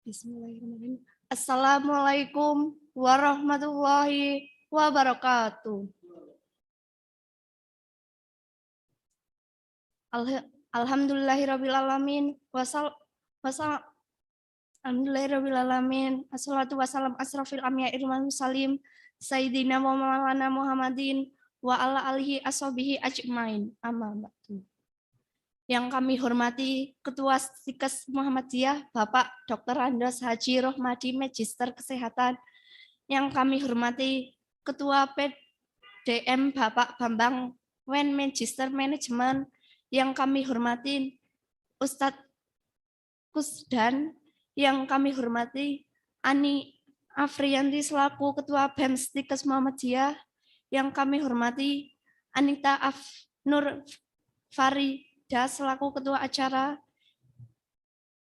Bismillahirrahmanirrahim. Assalamualaikum warahmatullahi wabarakatuh. Alhamdulillahirrabbilalamin. Alhamdulillahirrabbilalamin. Assalatu wassalam asrafil anbiya'i wal mursalin. Sayyidina wa maulana Muhammadin wa ala alihi ashabihi ajmain. Amma ba'du. Yang kami hormati Ketua Stikes Muhammadiyah, Bapak Dr. Andos Haji Rohmadi, Magister Kesehatan. Yang kami hormati Ketua PDM, Bapak Bambang Wen, Magister Manajemen. Yang kami hormati Ustadz Kusdan. Yang kami hormati Ani Afriyanti selaku Ketua BEM Stikes Muhammadiyah. Yang kami hormati Anita Nur Farida selaku ketua acara,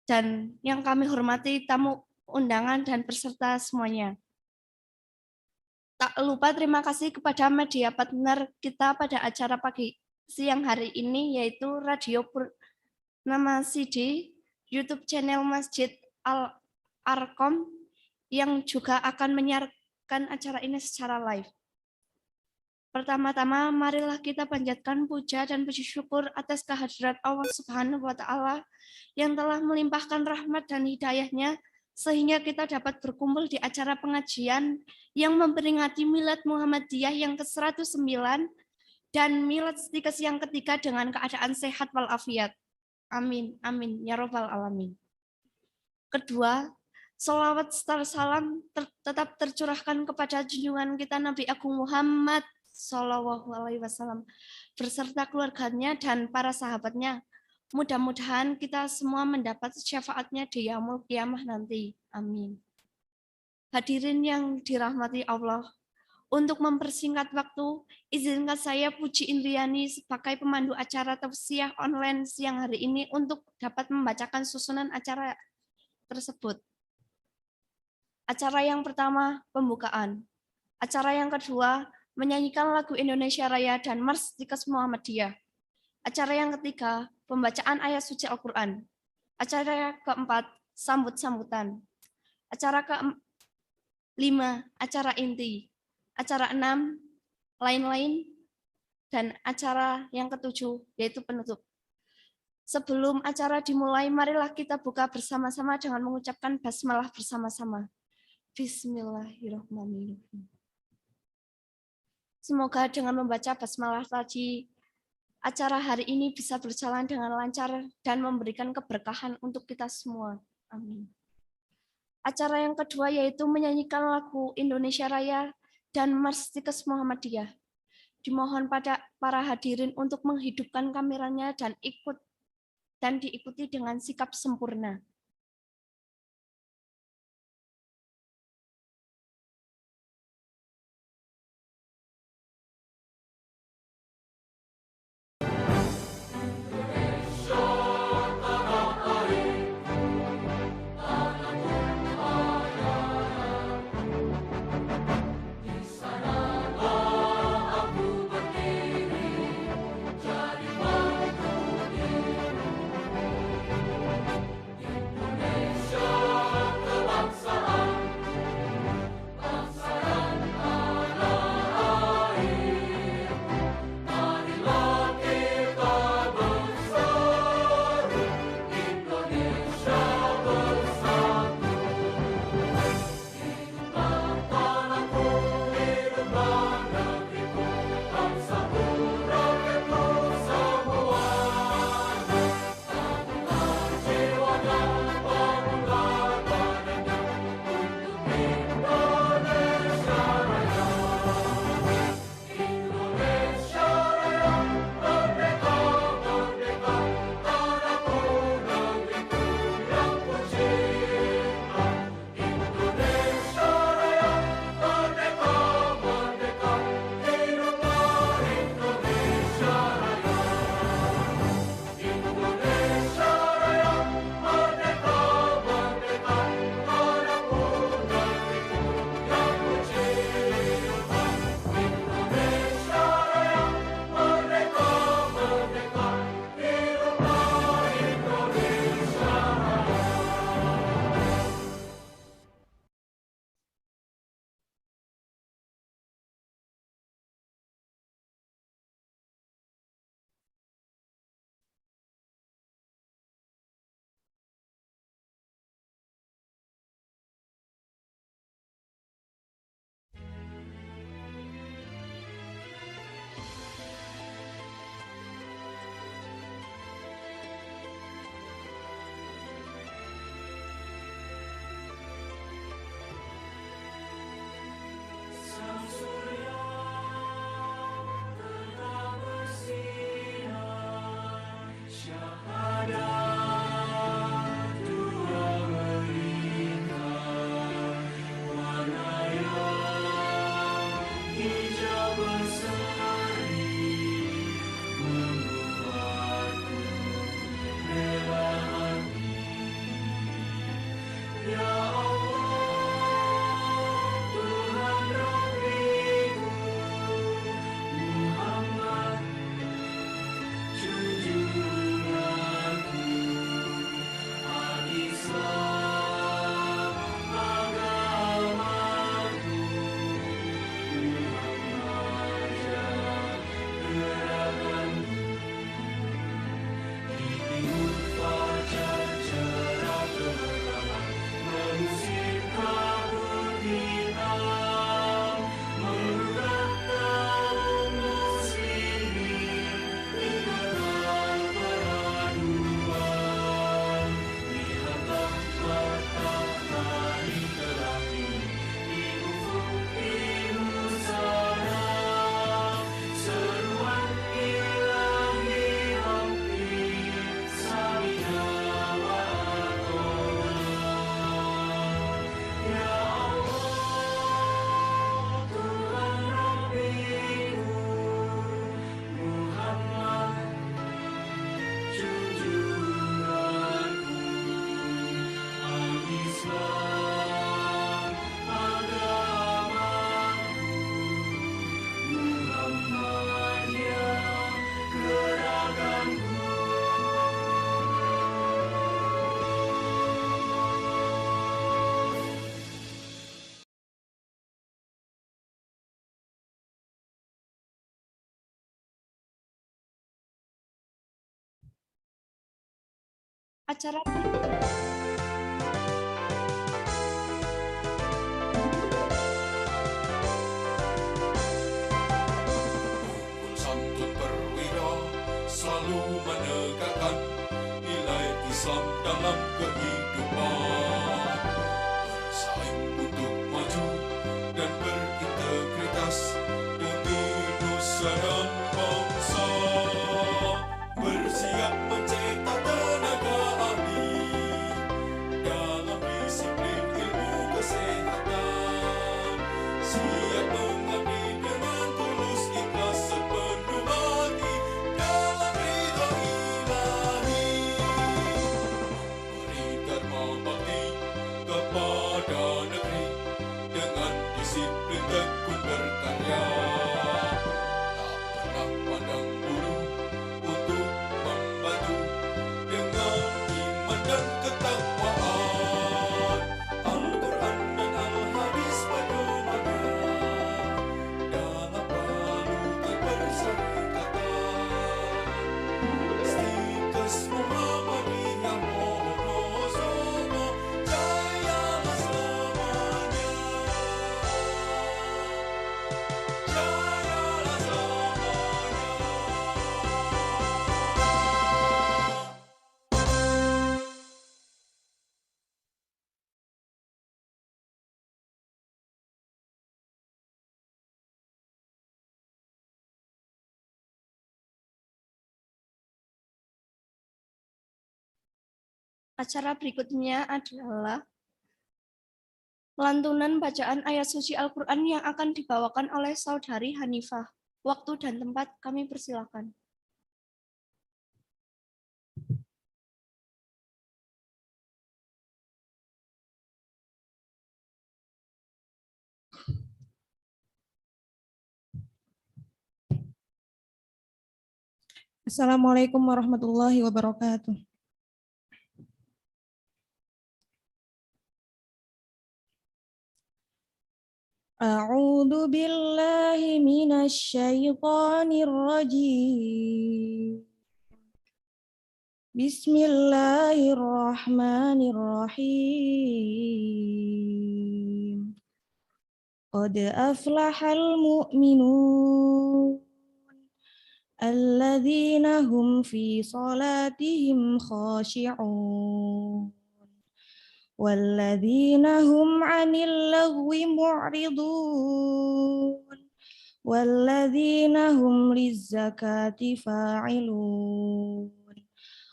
dan yang kami hormati tamu undangan dan peserta semuanya. Tak lupa terima kasih kepada media partner kita pada acara pagi siang hari ini, yaitu Radio Purnama CD, YouTube channel Masjid Al-Arqam, yang juga akan menyiarkan acara ini secara live. Pertama-tama, marilah kita panjatkan puja dan puji syukur atas kehadirat Allah Subhanahu wa Ta'ala yang telah melimpahkan rahmat dan hidayahnya sehingga kita dapat berkumpul di acara pengajian yang memperingati Milad Muhammadiyah yang ke-109 dan Milad Stikes yang ketiga dengan keadaan sehat walafiat. Amin, amin, ya robbal alamin. Kedua, sholawat serta salam tetap tercurahkan kepada junjungan kita Nabi Agung Muhammad Shallallahu Alaihi Wasallam berserta keluarganya dan para sahabatnya. Mudah-mudahan kita semua mendapat syafaatnya di yaumul qiyamah nanti. Amin. Hadirin yang dirahmati Allah, untuk mempersingkat waktu, izinkan saya Puji Indriani sebagai pemandu acara tausiah online siang hari ini untuk dapat membacakan susunan acara tersebut. Acara yang pertama, pembukaan. Acara yang kedua, menyanyikan lagu Indonesia Raya dan Mars Stikes Muhammadiyah. Acara yang ketiga, pembacaan ayat suci Al-Quran. Acara keempat, sambut-sambutan. Acara kelima, acara inti. Acara 6, lain-lain. Dan acara yang ketujuh, yaitu penutup. Sebelum acara dimulai, marilah kita buka bersama-sama dengan mengucapkan basmalah bersama-sama. Bismillahirrahmanirrahim. Semoga dengan membaca basmalah tadi, acara hari ini bisa berjalan dengan lancar dan memberikan keberkahan untuk kita semua. Amin. Acara yang kedua yaitu menyanyikan lagu Indonesia Raya dan Mars Stikes Muhammadiyah. Dimohon pada para hadirin untuk menghidupkan kameranya dan diikuti dengan sikap sempurna. Acara Santun perwira selalu menegakkan nilai Islam dalam kehidupan, bersaing untuk maju dan berintegritas demi nusa dan bangsa, bersiap mencetak tenaga ahli dalam disiplin ilmu kesehatan, siap mengabdi dengan tulus ikhlas sepenuh hati dalam ridha ilahi, beri dharma bakti kepada negeri dengan disiplin tekun berkarya, tak pernah pandang bulu untuk membantu dengan iman dan ketakwaan, Al-Quran dan Al-Hadis pedomannya dalam balutan persyarikatan, Stikas Muhammadiyah Wonosobo jayalah selamanya, jayalah selamanya. Acara berikutnya adalah lantunan bacaan ayat suci Al-Quran yang akan dibawakan oleh Saudari Hanifah. Waktu dan tempat kami persilakan. Assalamualaikum warahmatullahi wabarakatuh. A'udzu billahi minasy syaithanir rajim. Bismillahirrahmanirrahim. Qad aflahal mu'minun alladzina hum fi salatihim khashi'un walladzina hum 'anil lagwi mu'ridun walladzina hum lizzakati fa'ilun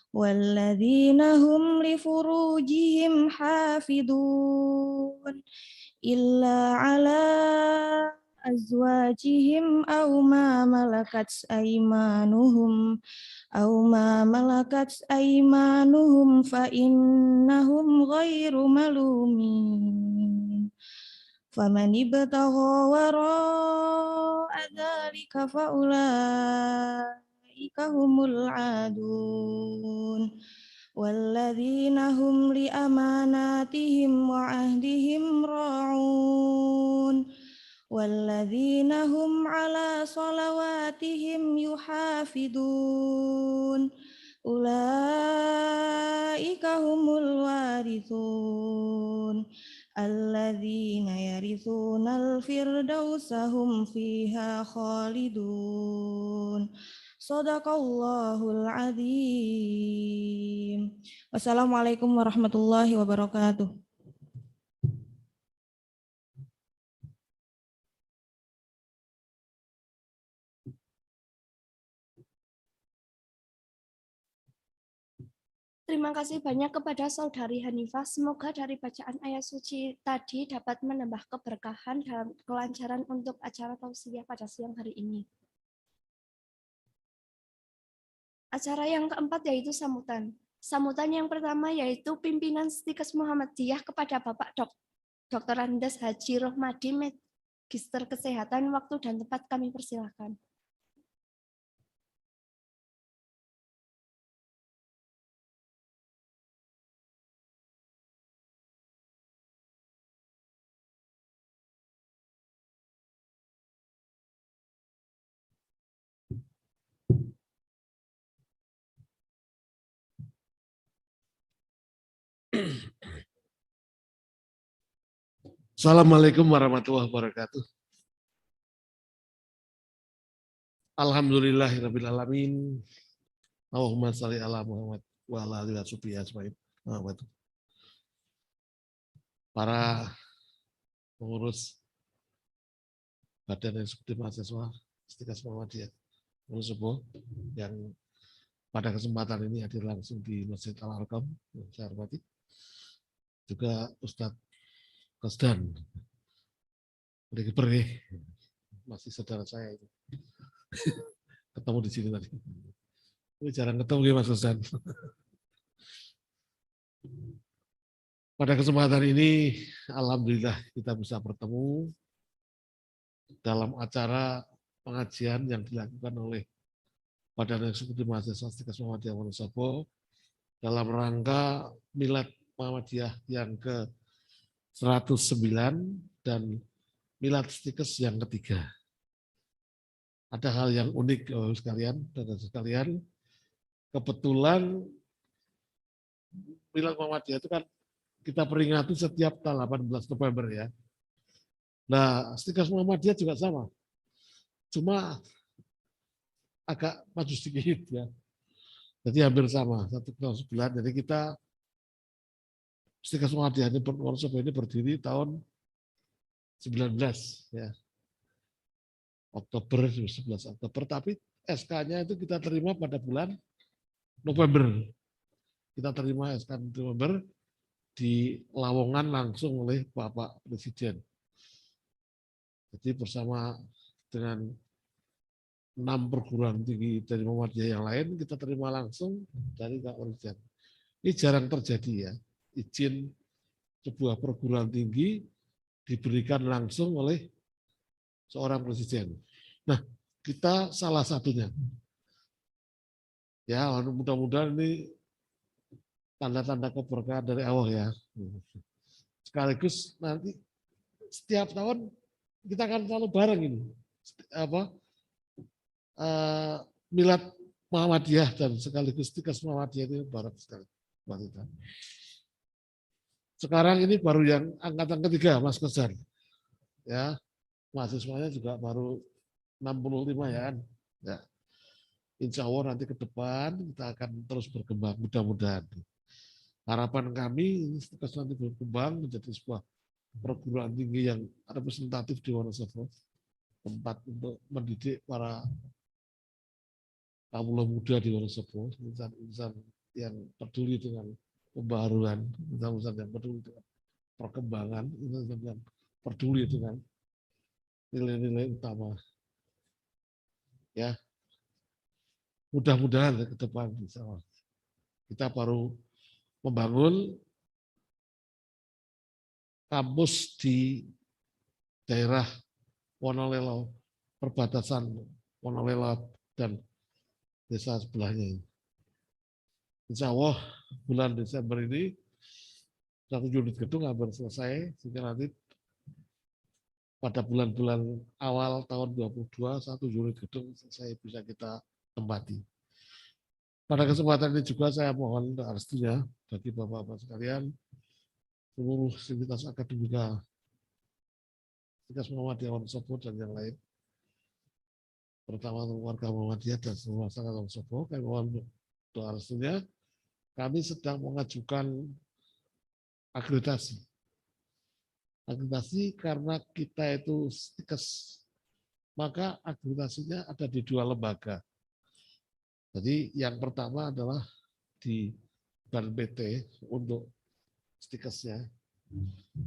walladzina hum lifurujihim hafidun illa 'ala azwajihim aw ma malakat aymanuhum fa innahum ghairu malumin faman ibtagha wara'a dzalika fa ulaika humul adun walladzina hum li amanatihim wa ahdihim ra'un walladzina hum ala salawatihim yuhafidun ulaika humul warithun alladzina yarithunal firdausa hum fiha khalidun. Shadaqallahul adzim. Wassalamualaikum warahmatullahi wabarakatuh. Terima kasih banyak kepada Saudari Hanifah. Semoga dari bacaan ayat suci tadi dapat menambah keberkahan dan kelancaran untuk acara tausiah pada siang hari ini. Acara yang keempat yaitu sambutan. Sambutan yang pertama yaitu pimpinan Stikas Muhammadiyah kepada Bapak Dr. Andes Haji Rohmadi, Magister Kesehatan. Waktu dan tempat kami persilakan. Assalamualaikum warahmatullahi wabarakatuh. Alhamdulillahirabbil alamin. Allahumma shalli ala Muhammad wa ala alihi washabihi ajmain. Para pengurus Badan Eksekutif Mahasiswa Istiqas Muhammadiyah Wonosobo yang pada kesempatan ini hadir langsung di Masjid Al-Arqam, yang saya hormati. Juga Ustadz Kasdan, masih saudara saya itu. Ketemu di sini tadi. Ini jarang ketemu ya Mas Kasdan. Pada kesempatan ini, alhamdulillah kita bisa bertemu dalam acara pengajian yang dilakukan oleh Badan Eksekutif Mahasiswa Istiqas Muhammadiyah Wonosobo dalam rangka Milad Muhammadiyah yang ke-109 dan Milad Istiqas yang ketiga. Ada hal yang unik sekalian, dan sekalian, kebetulan Milad Muhammadiyah itu kan kita peringati setiap tanggal 18 November ya. Nah, Istiqas Muhammadiyah juga sama. Cuma agak maju sedikit ya. Jadi hampir sama, 109. Jadi kita Istiqas Muhammadiyah ini Wonosobo ini berdiri tahun 19 ya. Oktober, 11 Oktober, tapi SK-nya itu kita terima pada bulan November. Kita terima SK November di Lawongan langsung oleh Bapak Presiden. Jadi bersama dengan 6 perguruan tinggi dari Muhammadiyah yang lain, kita terima langsung dari Pak Presiden. Ini jarang terjadi ya, izin sebuah perguruan tinggi diberikan langsung oleh seorang presiden. Nah, kita salah satunya. Ya, mudah-mudahan ini tanda-tanda keberkahan dari Allah ya. Sekaligus nanti setiap tahun kita akan selalu bareng ini. Milad Muhammadiyah dan sekaligus Istiqas Muhammadiyah itu bareng sekali. Sekarang ini baru yang angkatan ketiga, Mas Kesan. Ya, mahasiswanya juga baru 65 ya kan. Ya. Insya Allah nanti ke depan kita akan terus berkembang, mudah-mudahan. Harapan kami Istiqas nanti berkembang menjadi sebuah perguruan tinggi yang representatif di Wonosobo, tempat untuk mendidik para kaum muda di Wonosobo, insan-insan yang peduli dengan pembaharuan, insan-insan yang peduli dengan perkembangan, insan-insan yang peduli dengan nilai-nilai utama. Ya, mudah-mudahan ke depan bisa. Kita baru membangun kampus di daerah Wonolelo, perbatasan Wonolelo dan desa sebelahnya. Insya Allah bulan Desember ini 1 unit gedung hampir selesai, sehingga nanti pada bulan-bulan awal tahun 2022 1 unit gedung selesai bisa kita tempati. Pada kesempatan ini juga saya mohon restunya bagi Bapak-Bapak sekalian, seluruh sivitas akademika Istiqas Muhammadiyah Wonosobo dan yang lain, terutama warga Muhammadiyah dan semua masyarakat Wonosobo, kami mohon doa restunya. Kami sedang mengajukan akreditasi. Akreditasi karena kita itu Istiqas, maka akreditasinya ada di 2 lembaga. Jadi yang pertama adalah di BAN-PT untuk Istiqasnya.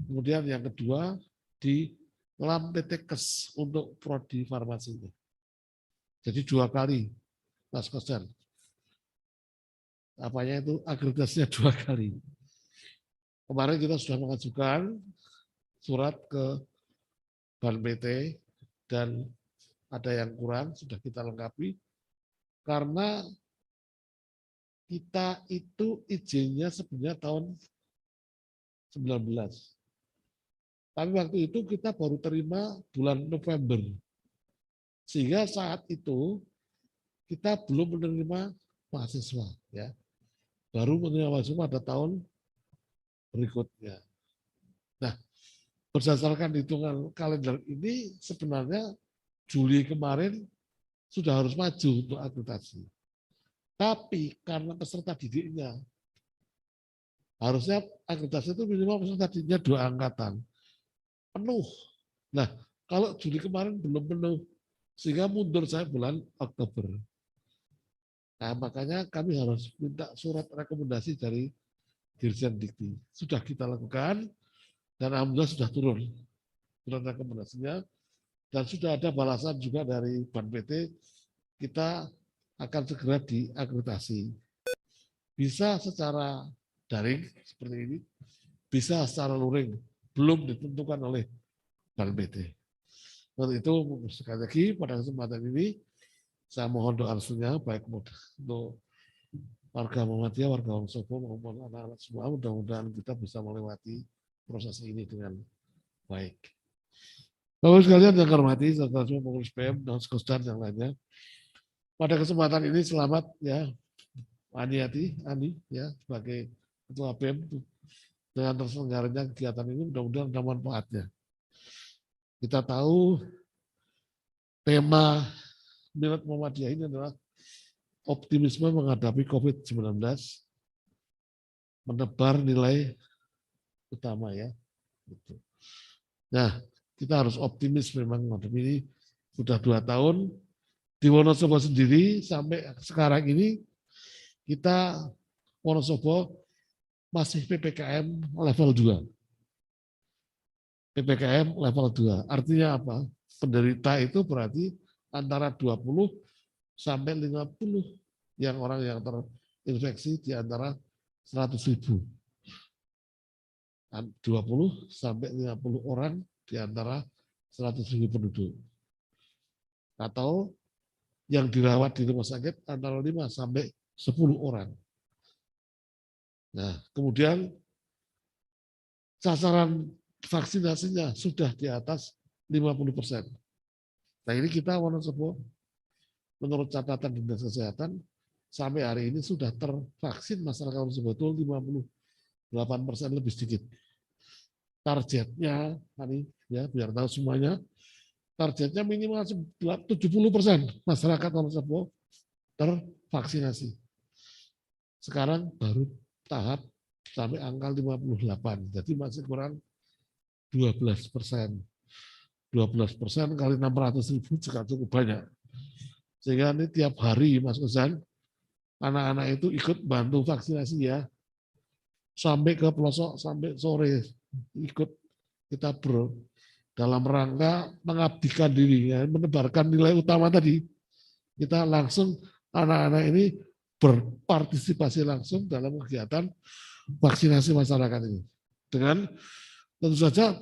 Kemudian yang kedua di LAM-PT-Kes untuk prodi farmasinya. Jadi 2 kali, Mas Kosan. Apanya itu akreditasinya 2 kali. Kemarin kita sudah mengajukan surat ke BAN-PT dan ada yang kurang sudah kita lengkapi karena kita itu izinnya sebenarnya tahun 19. Tapi waktu itu kita baru terima bulan November. Sehingga saat itu kita belum menerima mahasiswa ya. Baru menerima mahasiswa pada tahun berikutnya. Nah, berdasarkan hitungan kalender ini sebenarnya Juli kemarin sudah harus maju untuk akreditasi. Tapi karena peserta didiknya, harusnya akreditasi itu minimal peserta didiknya 2 angkatan. Penuh. Nah, kalau Juli kemarin belum penuh, sehingga mundur saya bulan Oktober. Nah, makanya kami harus minta surat rekomendasi dari Dirjen Dikti. Sudah kita lakukan, dan alhamdulillah sudah turun surat rekomendasinya, dan sudah ada balasan juga dari Ban PT, kita akan segera diakreditasi. Bisa secara daring seperti ini, bisa secara luring, belum ditentukan oleh Ban PT. Untuk itu sekali lagi pada kesempatan ini saya mohon doa restunya baik untuk warga Muhammadiyah, warga Wonosobo maupun anak-anak semua, mudah-mudahan kita bisa melewati proses ini dengan baik. Bapak sekalian yang hormati, serta semua pengurus PM dan sekosdan yang lainnya. Pada kesempatan ini selamat ya Ani ya sebagai ketua BEM dengan terselenggaranya kegiatan ini, mudah-mudahan ada manfaatnya. Kita tahu tema Milad Muhammadiyah ini adalah optimisme menghadapi COVID-19, menebar nilai utama ya. Nah, kita harus optimis memang menghadapi ini. Sudah 2 tahun di Wonosobo sendiri sampai sekarang ini kita Wonosobo masih PPKM level 2. PPKM level 2. Artinya apa? Penderita itu berarti antara 20 sampai 50 yang orang yang terinfeksi di antara 100.000. 20 sampai 50 orang di antara 100.000 penduduk. Atau yang dirawat di rumah sakit antara 5 sampai 10 orang. Nah, kemudian sasaran vaksinasinya sudah di atas 50%. Nah, ini kita Wonosobo menurut catatan Dinas Kesehatan sampai hari ini sudah tervaksin masyarakat Wonosobo itu 58% lebih sedikit. Targetnya, ya biar tahu semuanya, targetnya minimal 70% masyarakat Wonosobo tervaksinasi. Sekarang baru tahap sampai angka 58, jadi masih kurang 12%. 12% kali 600.000 juga cukup banyak. Sehingga ini tiap hari Mas Uzan, anak-anak itu ikut bantu vaksinasi ya. Sampai ke pelosok, sampai sore ikut kita dalam rangka mengabdikan diri, ya, menebarkan nilai utama tadi. Kita langsung anak-anak ini berpartisipasi langsung dalam kegiatan vaksinasi masyarakat ini. Dengan tentu saja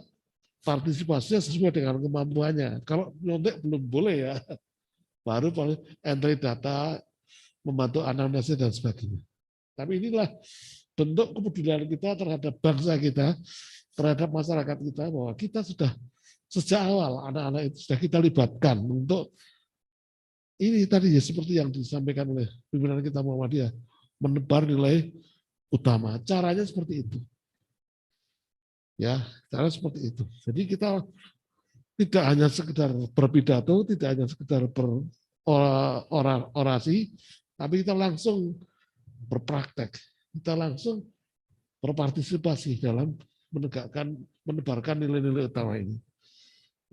partisipasinya sesuai dengan kemampuannya. Kalau nyontek belum boleh ya. Baru entry data, membantu anamnesis dan sebagainya. Tapi inilah bentuk kepedulian kita terhadap bangsa kita, terhadap masyarakat kita, bahwa kita sudah sejak awal anak-anak itu sudah kita libatkan untuk ini tadi ya seperti yang disampaikan oleh pimpinan kita Muhammadiyah, menebar nilai utama. Caranya seperti itu. Ya, cara seperti itu. Jadi kita tidak hanya sekedar berpidato, tidak hanya sekedar berorasi, tapi kita langsung berpraktek. Kita langsung berpartisipasi dalam menebarkan nilai-nilai utama ini.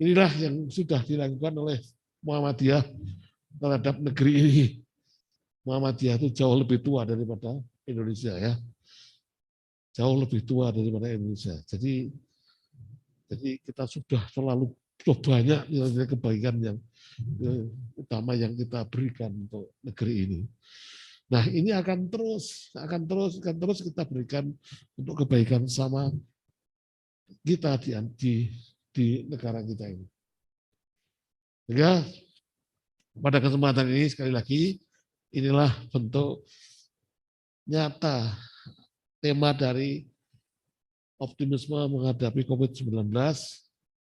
Inilah yang sudah dilakukan oleh Muhammadiyah terhadap negeri ini. Muhammadiyah itu jauh lebih tua daripada Indonesia ya. Jauh lebih tua daripada Indonesia. Jadi kita sudah terlalu banyak nilai kebaikan yang utama yang kita berikan untuk negeri ini. Nah, ini akan terus kita berikan untuk kebaikan sama kita di negara kita ini. Sehingga pada kesempatan ini sekali lagi inilah bentuk nyata tema dari optimisme menghadapi COVID-19,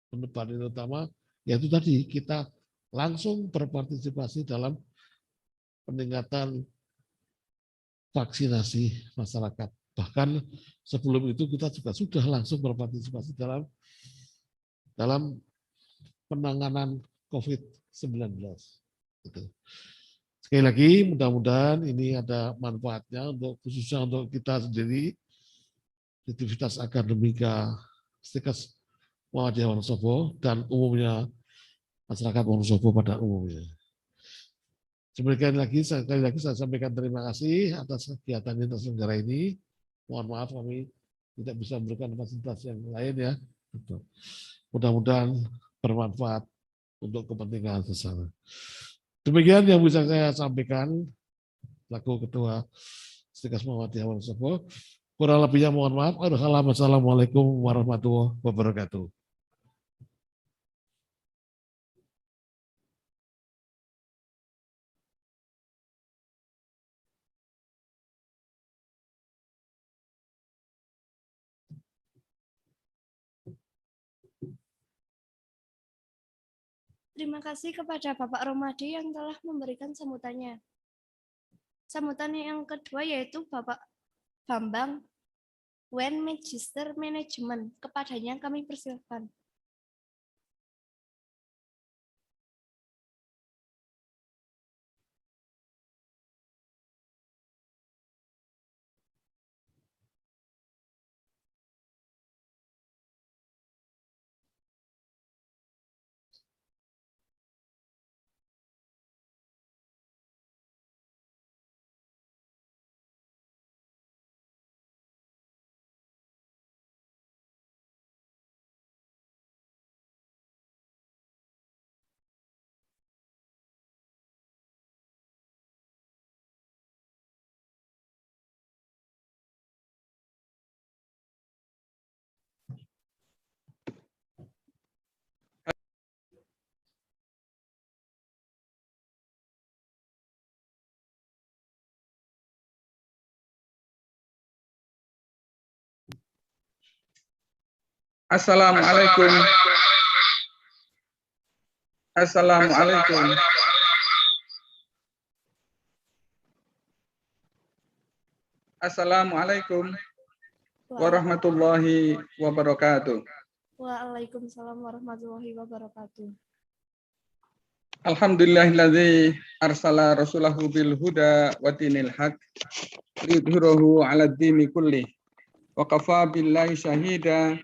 penebar nilai utama, yaitu tadi kita langsung berpartisipasi dalam peningkatan vaksinasi masyarakat Bahkan sebelum itu kita juga sudah langsung berpartisipasi dalam penanganan COVID-19. Gitu. Sekali lagi, mudah-mudahan ini ada manfaatnya untuk khususnya untuk kita sendiri, aktivitas akademika Stikas Muhammadiyah Wonosobo dan umumnya masyarakat Wonosobo pada umumnya. Sekali lagi saya sampaikan terima kasih atas kegiatan yang terselenggara ini. Mohon maaf kami tidak bisa memberikan fasilitas yang lain ya. Mudah-mudahan bermanfaat untuk kepentingan bersama. Demikian yang bisa saya sampaikan selaku Ketua Stikas Muhammadiyah Wonosobo. Kurang lebihnya mohon maaf. Wassalamualaikum warahmatullahi wabarakatuh. Terima kasih kepada Bapak Romadi yang telah memberikan sambutannya. Sambutan yang kedua yaitu Bapak Bambang Wen Magister Manajemen. Kepadanya kami persilakan. Assalamualaikum. Assalamualaikum. Assalamualaikum warahmatullahi wabarakatuh. Waalaikumsalam warahmatullahi wabarakatuh. Alhamdulillahilladzi arsala rasulahu bil huda wa dinil haq liyudhhirahu 'ala dini kulli wa kafa billahi syahida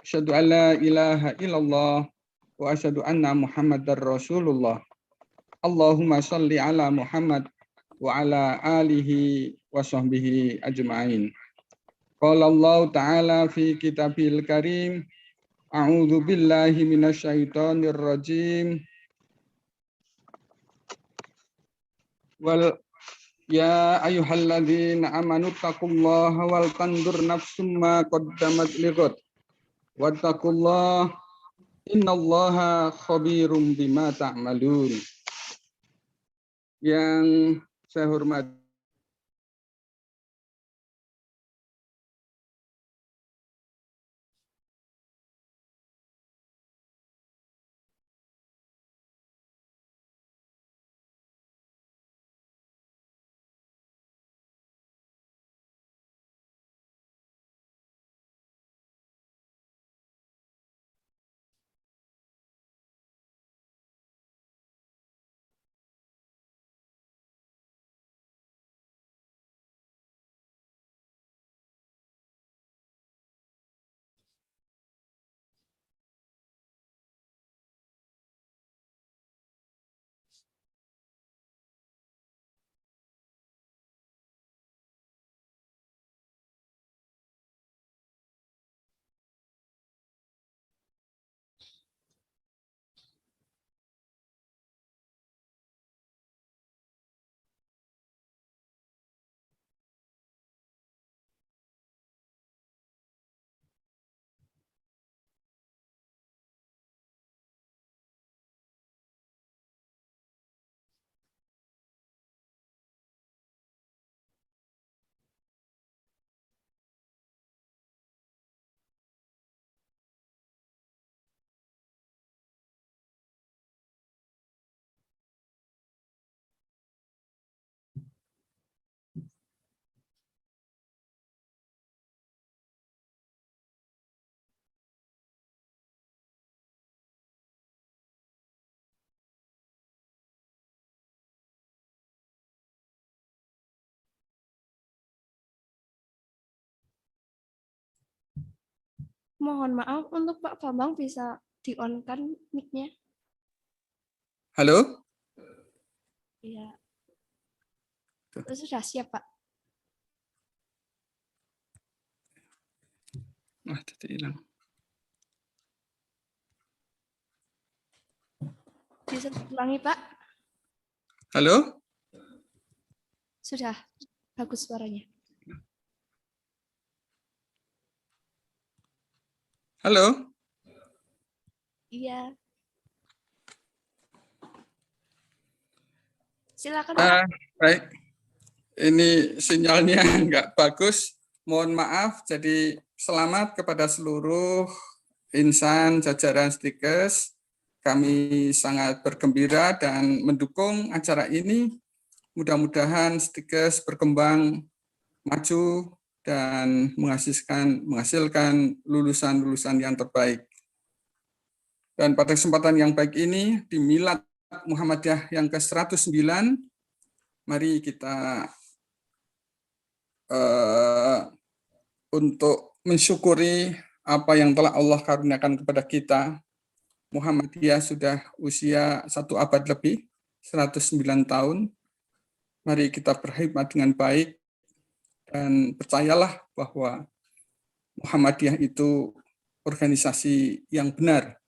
asyhadu an la ilaha illallah wa asyhadu anna muhammadar rasulullah. Allahumma shalli ala Muhammad wa ala alihi wa sahbihi ajma'in. Qala Allah ta'ala fi kitabil karim, a'udzu billahi minasyaitonir rajim. Wal ya ayyuhalladzina amanu taqullaha wal tandur nafsum ma qaddamat lighad. Wattaqullaha innallaha khabirum bima ta'malun. Yang saya hormati Mohon maaf untuk Pak Bambang bisa di-on-kan mic-nya. Halo? Iya. Sudah siap, Pak. Tadi hilang. Bisa ulangi, Pak. Halo? Sudah bagus suaranya. Halo? Iya. Silakan, Pak. Baik. Ini sinyalnya nggak bagus. Mohon maaf. Jadi selamat kepada seluruh insan jajaran Stikes. Kami sangat bergembira dan mendukung acara ini. Mudah-mudahan Stikes berkembang maju dan menghasilkan lulusan-lulusan yang terbaik. Dan pada kesempatan yang baik ini, di Milad Muhammadiyah yang ke-109, mari kita untuk mensyukuri apa yang telah Allah karuniakan kepada kita. Muhammadiyah sudah usia 1 abad lebih, 109 tahun. Mari kita berkhidmat dengan baik dan percayalah bahwa Muhammadiyah itu organisasi yang benar.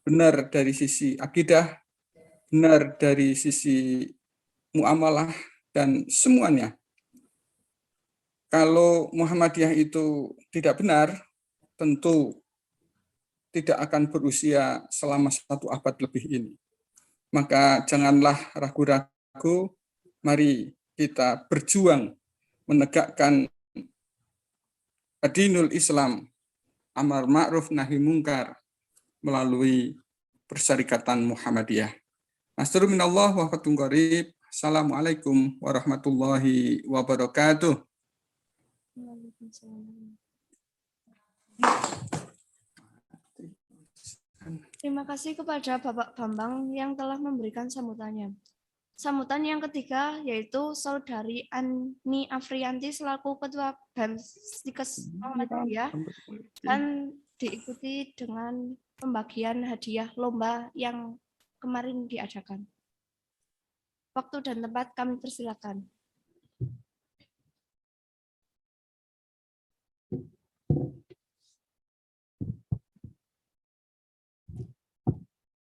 Benar dari sisi akidah, benar dari sisi muamalah, dan semuanya. Kalau Muhammadiyah itu tidak benar, tentu tidak akan berusia selama 1 abad lebih ini. Maka janganlah ragu-ragu, mari kita berjuang menegakkan Adinul Islam, amar ma'ruf nahi mungkar, melalui Persyarikatan Muhammadiyah. Nasrul minallah wa fathun qarib. Assalamualaikum warahmatullahi wabarakatuh. Terima kasih kepada Bapak Bambang yang telah memberikan sambutannya. Sambutan yang ketiga yaitu Saudari Ani Afriyanti selaku Ketua BEM Stikes Muhammadiyah dan diikuti dengan pembagian hadiah lomba yang kemarin diadakan. Waktu dan tempat kami persilakan.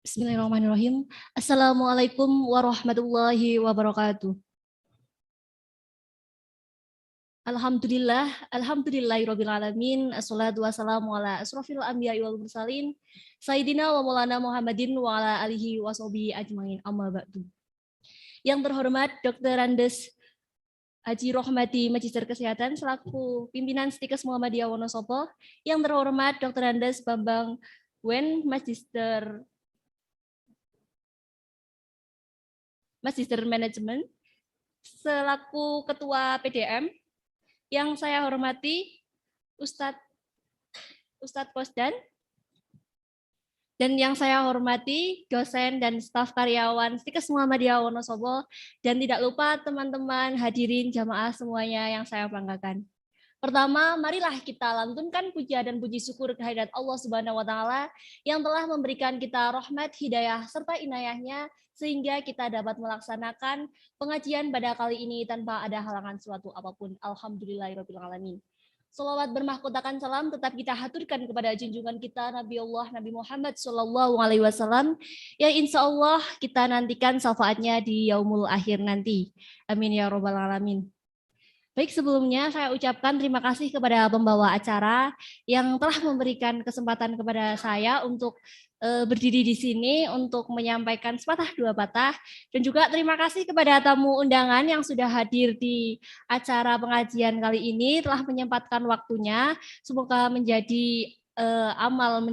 Bismillahirrahmanirrahim. Assalamualaikum warahmatullahi wabarakatuh. Alhamdulillahirrabbilalamin. Assalatu wassalamu ala asrofil anbiya'i wal mursalin. Sayyidina wa maulana Muhammadin wa ala alihi wa sahbihi ajmain. Amma ba'du. Yang terhormat Dr. Andes Haji Rohmati Magister Kesehatan selaku pimpinan Stikes Muhammadiyah Wonosobo. Yang terhormat Dr. Andes Bambang Wen Magister Manajemen selaku Ketua PDM, yang saya hormati Ustadz Posdan, dan yang saya hormati dosen dan staf karyawan Stikes Muhammadiyah Wonosobo, dan tidak lupa teman-teman hadirin jamaah semuanya yang saya banggakan. Pertama, marilah kita lantunkan puja dan puji syukur kehadirat Allah Subhanahu wa taala yang telah memberikan kita rahmat, hidayah serta inayahnya sehingga kita dapat melaksanakan pengajian pada kali ini tanpa ada halangan suatu apapun. Alhamdulillahirabbil alamin. Salawat bermahkotakan salam tetap kita haturkan kepada junjungan kita Nabi Allah Nabi Muhammad SAW yang insya Allah kita nantikan syafaatnya di yaumul akhir nanti. Amin ya robbal alamin. Baik, sebelumnya saya ucapkan terima kasih kepada pembawa acara yang telah memberikan kesempatan kepada saya untuk berdiri di sini untuk menyampaikan sepatah dua patah, dan juga terima kasih kepada tamu undangan yang sudah hadir di acara pengajian kali ini telah menyempatkan waktunya. Semoga menjadi amal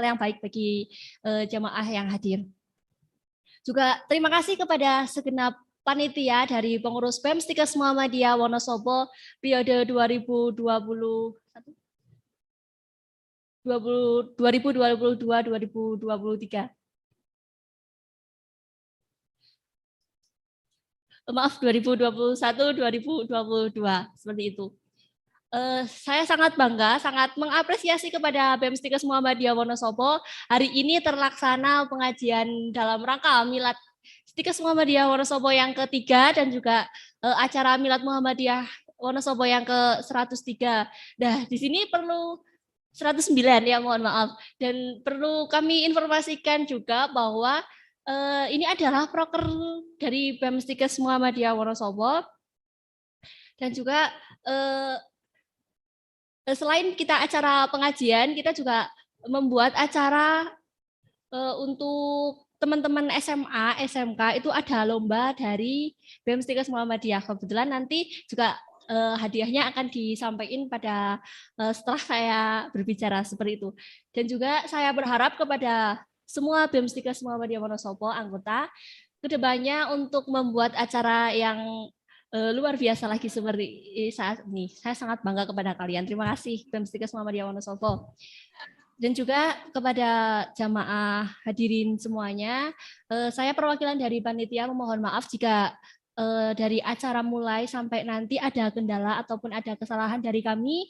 yang baik bagi jamaah yang hadir. Juga terima kasih kepada segenap panitia dari pengurus BEM Stikes Muhammadiyah Wonosobo periode 2022-2023. Maaf, 2021-2022, seperti itu. Saya sangat bangga, sangat mengapresiasi kepada BEM Stikes Muhammadiyah Wonosobo. Hari ini terlaksana pengajian dalam rangka Milad Stikes Muhammadiyah Wonosobo yang ketiga dan juga acara Milad Muhammadiyah Wonosobo yang ke-103. Nah, di sini perlu 109 ya, mohon maaf. Dan perlu kami informasikan juga bahwa ini adalah proker dari BEM Stikes Muhammadiyah Wonosobo dan juga selain kita acara pengajian, kita juga membuat acara untuk teman-teman SMA, SMK itu ada lomba dari BEM Stikes Muhammadiyah. Kebetulan nanti juga hadiahnya akan disampaikan pada setelah saya berbicara seperti itu. Dan juga saya berharap kepada semua BEM Stikes Muhammadiyah Wonosobo anggota kedepannya untuk membuat acara yang luar biasa lagi seperti saat ini. Saya sangat bangga kepada kalian. Terima kasih BEM Stikes Muhammadiyah Wonosobo. Dan juga kepada jamaah hadirin semuanya, saya perwakilan dari panitia memohon maaf jika dari acara mulai sampai nanti ada kendala ataupun ada kesalahan dari kami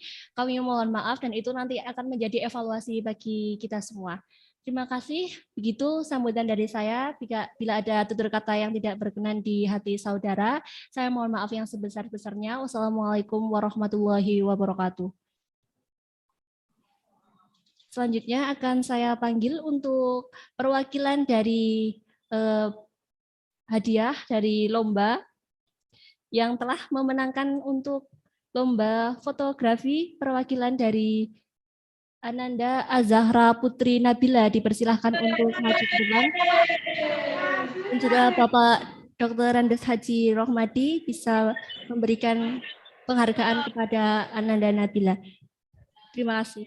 mohon maaf dan itu nanti akan menjadi evaluasi bagi kita semua. Terima kasih. Begitu sambutan dari saya. Bila ada tutur kata yang tidak berkenan di hati saudara, saya mohon maaf yang sebesar-besarnya. Wassalamualaikum warahmatullahi wabarakatuh. Selanjutnya akan saya panggil untuk perwakilan dari hadiah dari lomba yang telah memenangkan untuk lomba fotografi perwakilan dari Ananda Azahra Putri Nabila dipersilahkan untuk maju ke depan. Dan juga Bapak Dr. Andes Haji Rohmadi bisa memberikan penghargaan kepada Ananda Nabila. Terima kasih.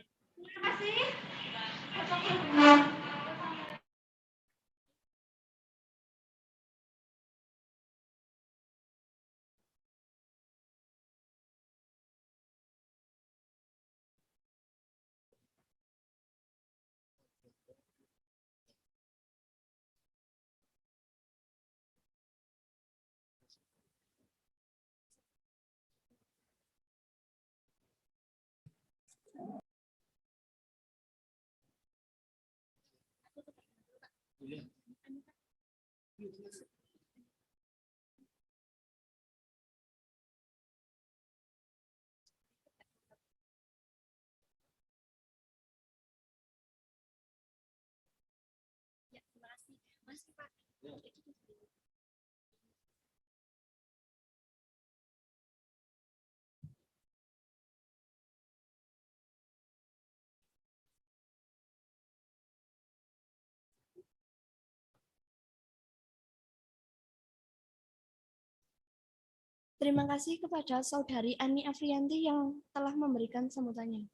Terima kasih kepada Saudari Ani Afrianti yang telah memberikan sambutannya.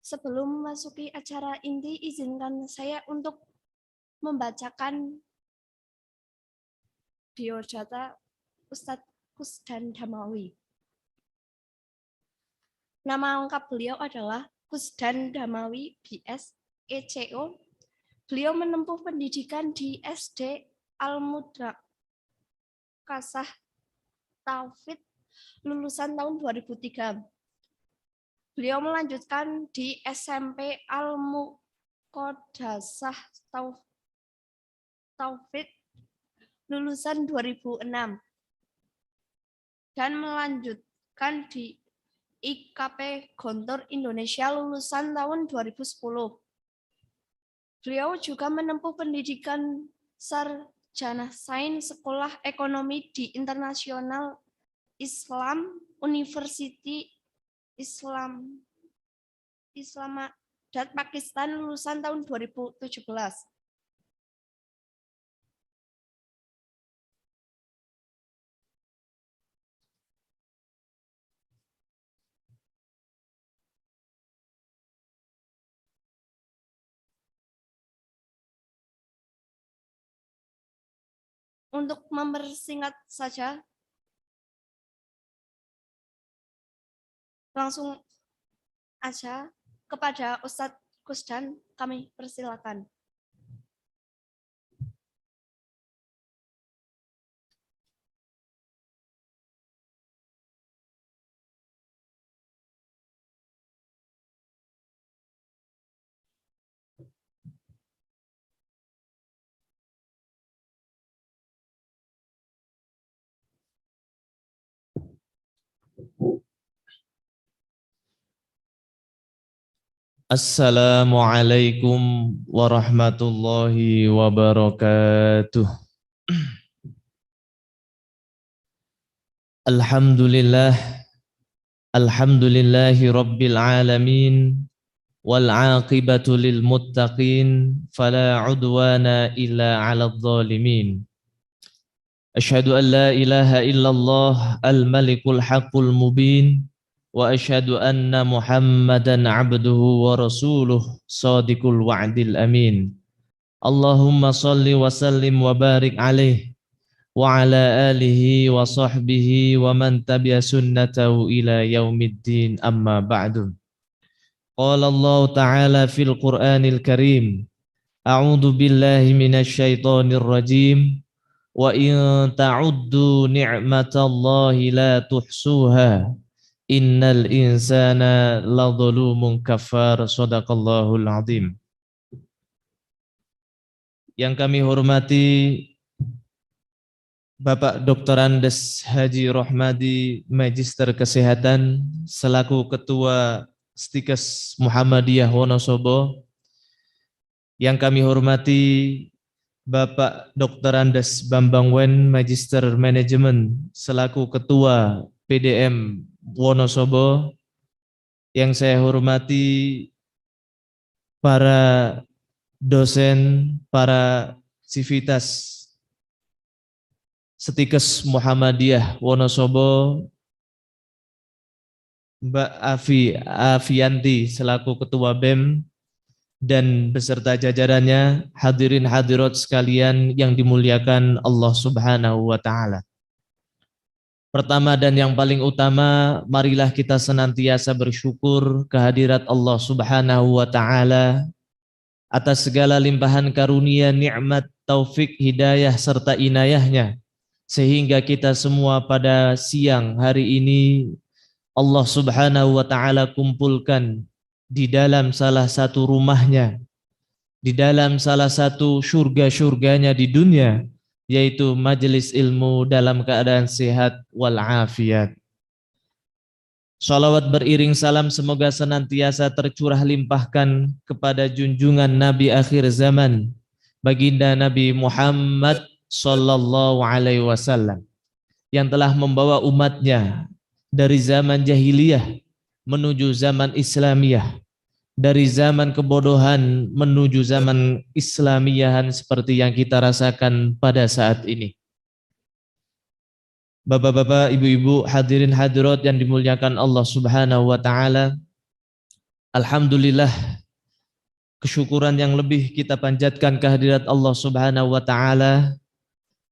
Sebelum memasuki acara inti, izinkan saya untuk membacakan biodata Ustadz Kusdan Damawi. Nama lengkap beliau adalah Kusdan Damawi BS ECO. Beliau menempuh pendidikan di SD Al-Mudrakasah Taufid lulusan tahun 2003. Beliau melanjutkan di SMP Al-Muqaddasah Taufid lulusan 2006 dan melanjutkan di IKP Gontor Indonesia lulusan tahun 2010. Beliau juga menempuh pendidikan sarjana sains Sekolah Ekonomi di International Islam University Islamabad Pakistan lulusan tahun 2017. Untuk mempersingkat saja, langsung aja kepada Ustadz Kusdan kami persilakan. Assalamualaikum warahmatullahi wabarakatuh. Alhamdulillah, alhamdulillahi rabbil alamin, wal aqibatu lil muttaqin, fala udwana illa 'alal zalimin. Asyhadu an la ilaha illallah al-malikul haqqul mubin. Wa asyhadu anna Muhammadan abduhu wa rasuluh sadiqul wa'dil amin. Allahumma salli wa sallim wa barik alaih wa ala alihi wa sahbihi wa man tabi'a sunnatahu ila yaumiddin amma ba'du. Qala Allah ta'ala fil Qur'anil Karim. A'udzu billahi minasy syaithanir rajim. Wa in ta'uddu ni'matallahi la tuhsuha. Innal insana ladzalumun kafar. Shadaqallahul azim. Yang kami hormati Bapak Dr. Andes Haji Rohmadi, Magister Kesehatan selaku Ketua Stikes Muhammadiyah Wonosobo. Yang kami hormati Bapak Dr. Andes Bambang Wen, Magister Manajemen selaku Ketua PDM Wonosobo. Yang saya hormati para dosen, para sivitas Stikes Muhammadiyah Wonosobo, Mbak Afianti selaku Ketua BEM, dan beserta jajarannya, hadirin hadirat sekalian yang dimuliakan Allah Subhanahu wa Ta'ala. Pertama dan yang paling utama, marilah kita senantiasa bersyukur kehadirat Allah Subhanahu wa Ta'ala atas segala limpahan karunia, nikmat, taufik, hidayah serta inayahnya, sehingga kita semua pada siang hari ini Allah Subhanahu wa Ta'ala kumpulkan di dalam salah satu rumahnya, di dalam salah satu surga-surganya di dunia, yaitu majelis ilmu dalam keadaan sehat walafiat. Salawat beriring salam semoga senantiasa tercurah limpahkan kepada junjungan Nabi akhir zaman, baginda Nabi Muhammad sallallahu alaihi wasallam, yang telah membawa umatnya dari zaman jahiliyah menuju zaman Islamiyah, dari zaman kebodohan menuju zaman Islamiyahan seperti yang kita rasakan pada saat ini. Bapak-bapak, ibu-ibu, hadirin hadirat yang dimuliakan Allah Subhanahu wa Ta'ala, alhamdulillah, kesyukuran yang lebih kita panjatkan kehadirat Allah Subhanahu wa Ta'ala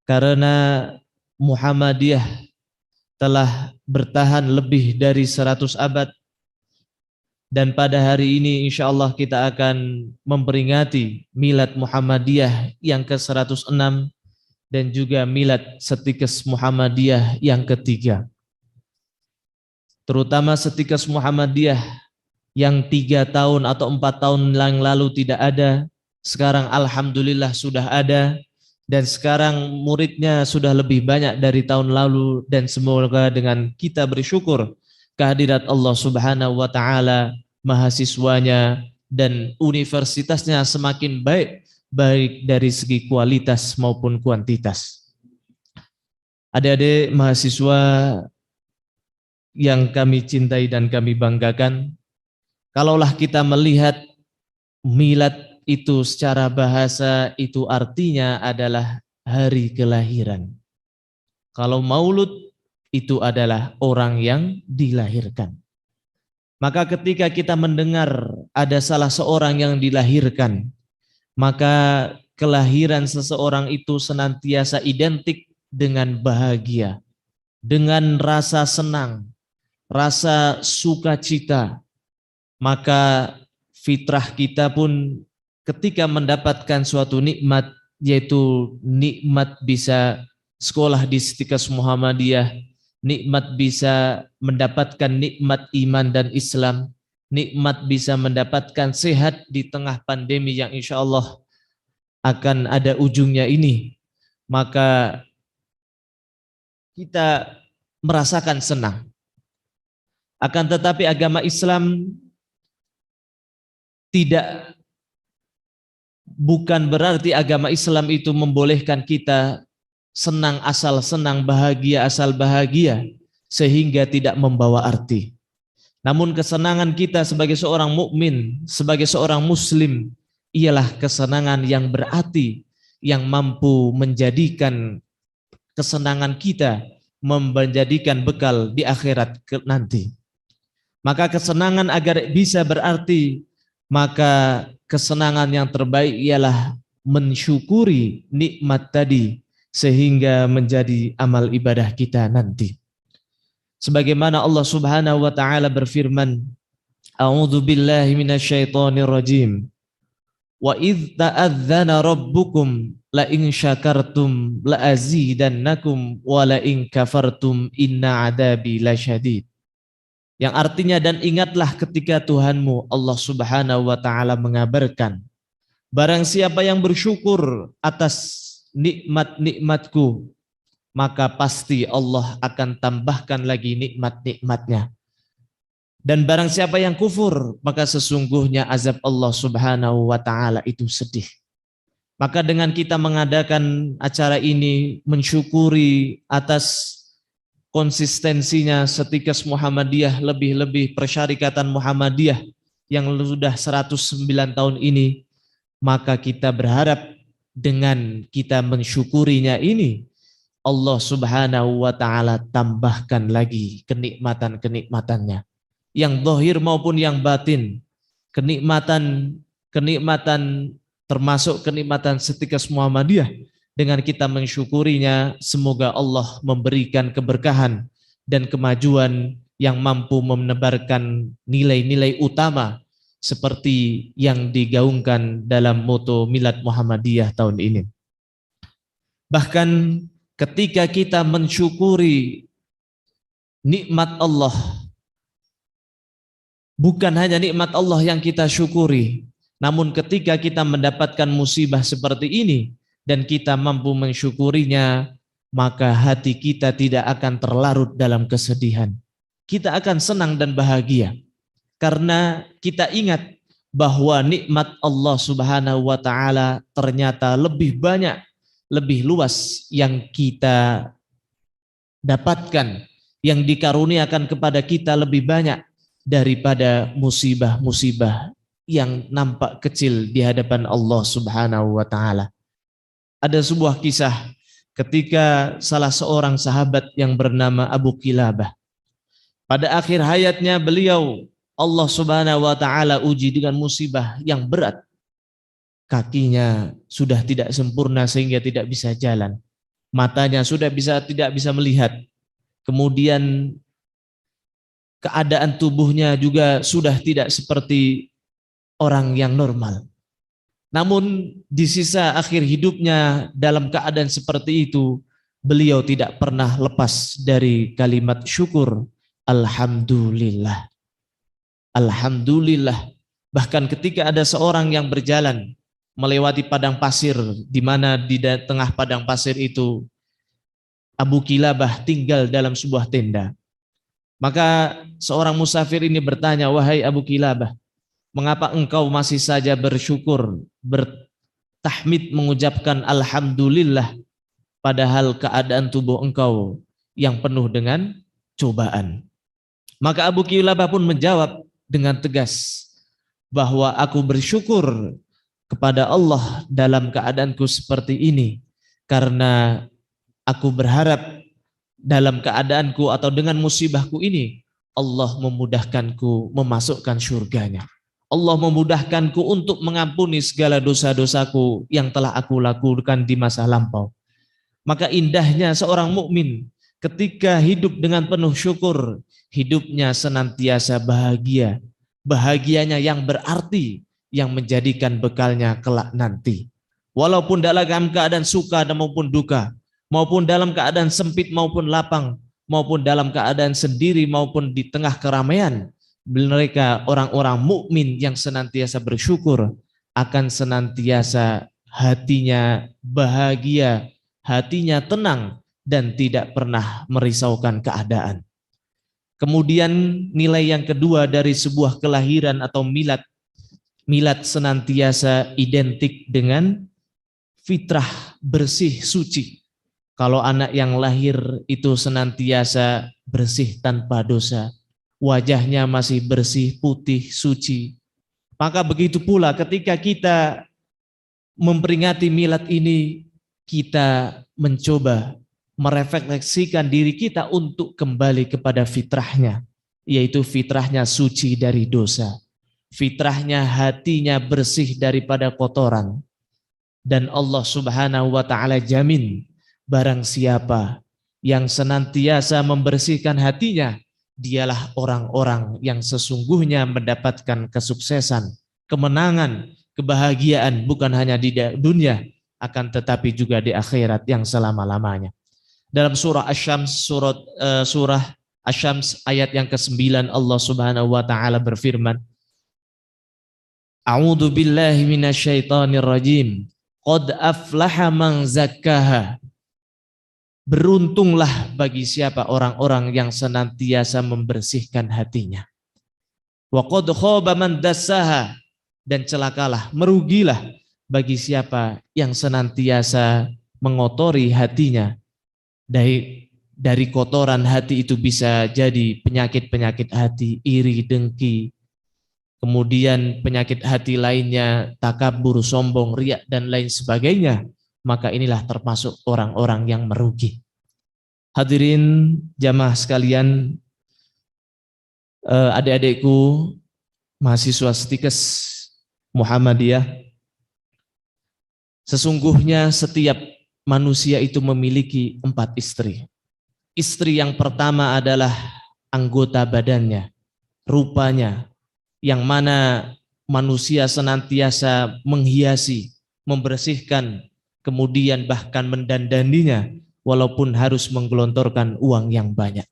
karena Muhammadiyah telah bertahan lebih dari 100 abad. Dan pada hari ini insya Allah kita akan memperingati milad Muhammadiyah yang ke-106 dan juga milad Stikes Muhammadiyah yang ketiga. Terutama Stikes Muhammadiyah yang 3 tahun atau 4 tahun yang lalu tidak ada, sekarang alhamdulillah sudah ada, dan sekarang muridnya sudah lebih banyak dari tahun lalu, dan semoga dengan kita bersyukur kehadirat Allah Subhanahu wa Ta'ala, mahasiswanya dan universitasnya semakin baik, baik dari segi kualitas maupun kuantitas. Adik-adik mahasiswa yang kami cintai dan kami banggakan, kalaulah kita melihat milad itu secara bahasa itu artinya adalah hari kelahiran. Kalau maulud itu adalah orang yang dilahirkan. Maka ketika kita mendengar ada salah seorang yang dilahirkan, maka kelahiran seseorang itu senantiasa identik dengan bahagia, dengan rasa senang, rasa sukacita. Maka fitrah kita pun ketika mendapatkan suatu nikmat, yaitu nikmat bisa sekolah di Stikes Muhammadiyah, nikmat bisa mendapatkan nikmat iman dan Islam, nikmat bisa mendapatkan sehat di tengah pandemi yang insya Allah akan ada ujungnya ini, maka kita merasakan senang. Akan tetapi agama Islam bukan berarti agama Islam itu membolehkan kita senang asal senang, bahagia asal bahagia, sehingga tidak membawa arti. Namun kesenangan kita sebagai seorang mukmin, sebagai seorang muslim, ialah kesenangan yang berarti, yang mampu menjadikan kesenangan kita, menjadikan bekal di akhirat nanti. Maka kesenangan agar bisa berarti, maka kesenangan yang terbaik ialah mensyukuri nikmat tadi sehingga menjadi amal ibadah kita nanti. Sebagaimana Allah Subhanahu wa taala berfirman, A'udzu billahi minasyaitonir rajim. Wa idz ta'adzana rabbukum la in syakartum la azidannakum wa la in kafartum inna adabi lasyadid. Yang artinya, dan ingatlah ketika Tuhanmu Allah Subhanahu wa taala mengabarkan, barang siapa yang bersyukur atas nikmat-nikmatku, maka pasti Allah akan tambahkan lagi nikmat-nikmatnya. Dan barang siapa yang kufur, maka sesungguhnya azab Allah Subhanahu wa taala itu sedih. Maka dengan kita mengadakan acara ini, mensyukuri atas konsistensinya Setikas Muhammadiyah, lebih-lebih Persyarikatan Muhammadiyah yang sudah 109 tahun ini, maka kita berharap dengan kita mensyukurinya ini, Allah Subhanahu wa taala tambahkan lagi kenikmatan-kenikmatannya, yang zahir maupun yang batin. Kenikmatan termasuk kenikmatan Setikas Muhammadiyah. Dengan kita mensyukurinya, semoga Allah memberikan keberkahan dan kemajuan yang mampu menebarkan nilai-nilai utama seperti yang digaungkan dalam moto Milad Muhammadiyah tahun ini. Bahkan ketika kita mensyukuri nikmat Allah, bukan hanya nikmat Allah yang kita syukuri, namun ketika kita mendapatkan musibah seperti ini, dan kita mampu mensyukurinya, maka hati kita tidak akan terlarut dalam kesedihan. Kita akan senang dan bahagia. Karena kita ingat bahwa nikmat Allah Subhanahu wa taala ternyata lebih banyak, lebih luas yang kita dapatkan, yang dikaruniakan kepada kita lebih banyak daripada musibah-musibah yang nampak kecil di hadapan Allah Subhanahu wa taala. Ada sebuah kisah ketika salah seorang sahabat yang bernama Abu Kilabah, pada akhir hayatnya beliau Allah Subhanahu wa taala uji dengan musibah yang berat. Kakinya sudah tidak sempurna sehingga tidak bisa jalan. Matanya sudah tidak bisa melihat. Kemudian keadaan tubuhnya juga sudah tidak seperti orang yang normal. Namun di sisa akhir hidupnya dalam keadaan seperti itu, beliau tidak pernah lepas dari kalimat syukur, Alhamdulillah. Alhamdulillah. Bahkan ketika ada seorang yang berjalan melewati padang pasir, di mana di tengah padang pasir itu Abu Kilabah tinggal dalam sebuah tenda. Maka seorang musafir ini bertanya, wahai Abu Kilabah, mengapa engkau masih saja bersyukur, bertahmid, mengucapkan Alhamdulillah, padahal keadaan tubuh engkau yang penuh dengan cobaan? Maka Abu Kilabah pun menjawab dengan tegas bahwa aku bersyukur kepada Allah dalam keadaanku seperti ini, karena aku berharap dalam keadaanku atau dengan musibahku ini, Allah memudahkanku memasukkan surganya. Allah memudahkanku untuk mengampuni segala dosa-dosaku yang telah aku lakukan di masa lampau. Maka indahnya seorang mukmin ketika hidup dengan penuh syukur, hidupnya senantiasa bahagia. Bahagianya yang berarti, yang menjadikan bekalnya kelak nanti. Walaupun dalam keadaan suka dan maupun duka, maupun dalam keadaan sempit maupun lapang, maupun dalam keadaan sendiri maupun di tengah keramaian, mereka orang-orang mukmin yang senantiasa bersyukur akan senantiasa hatinya bahagia, hatinya tenang dan tidak pernah merisaukan keadaan. Kemudian nilai yang kedua dari sebuah kelahiran atau milad Milad senantiasa identik dengan fitrah bersih suci. Kalau anak yang lahir itu senantiasa bersih tanpa dosa, wajahnya masih bersih, putih, suci. Maka begitu pula ketika kita memperingati milad ini, kita mencoba merefleksikan diri kita untuk kembali kepada fitrahnya, yaitu fitrahnya suci dari dosa. Fitrahnya hatinya bersih daripada kotoran. Dan Allah Subhanahu wa ta'ala jamin, barang siapa yang senantiasa membersihkan hatinya, dialah orang-orang yang sesungguhnya mendapatkan kesuksesan, kemenangan, kebahagiaan bukan hanya di dunia, akan tetapi juga di akhirat yang selama-lamanya. Dalam surah Asy-Syams, surah Asy-Syams ayat yang ke-9, Allah Subhanahu wa ta'ala berfirman, A'udzu billahi minasyaitonir rajim. Qad aflaha man zakkaha. Beruntunglah bagi siapa orang-orang yang senantiasa membersihkan hatinya. Wa qad khaba man dassaha. Dan celakalah, merugilah bagi siapa yang senantiasa mengotori hatinya. Dari kotoran hati itu bisa jadi penyakit-penyakit hati, iri, dengki, kemudian penyakit hati lainnya, takabur, sombong, riak, dan lain sebagainya, maka inilah termasuk orang-orang yang merugi. Hadirin jamaah sekalian, adik-adikku, mahasiswa Stikes Muhammadiyah, sesungguhnya setiap manusia itu memiliki 4 istri. Istri yang pertama adalah anggota badannya, rupanya, yang mana manusia senantiasa menghiasi, membersihkan, kemudian bahkan mendandaninya, walaupun harus menggelontorkan uang yang banyak.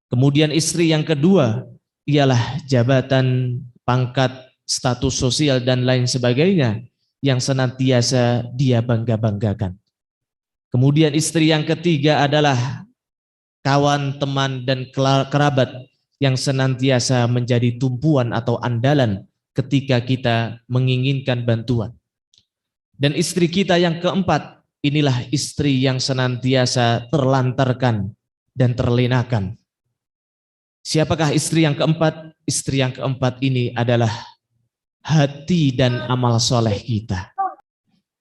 Kemudian istri yang kedua ialah jabatan, pangkat, status sosial, dan lain sebagainya yang senantiasa dia bangga-banggakan. Kemudian istri yang ketiga adalah kawan, teman, dan kerabat yang senantiasa menjadi tumpuan atau andalan ketika kita menginginkan bantuan. Dan istri kita yang keempat, inilah istri yang senantiasa terlantarkan dan terlenakan. Siapakah istri yang keempat? Istri yang keempat ini adalah hati dan amal soleh kita.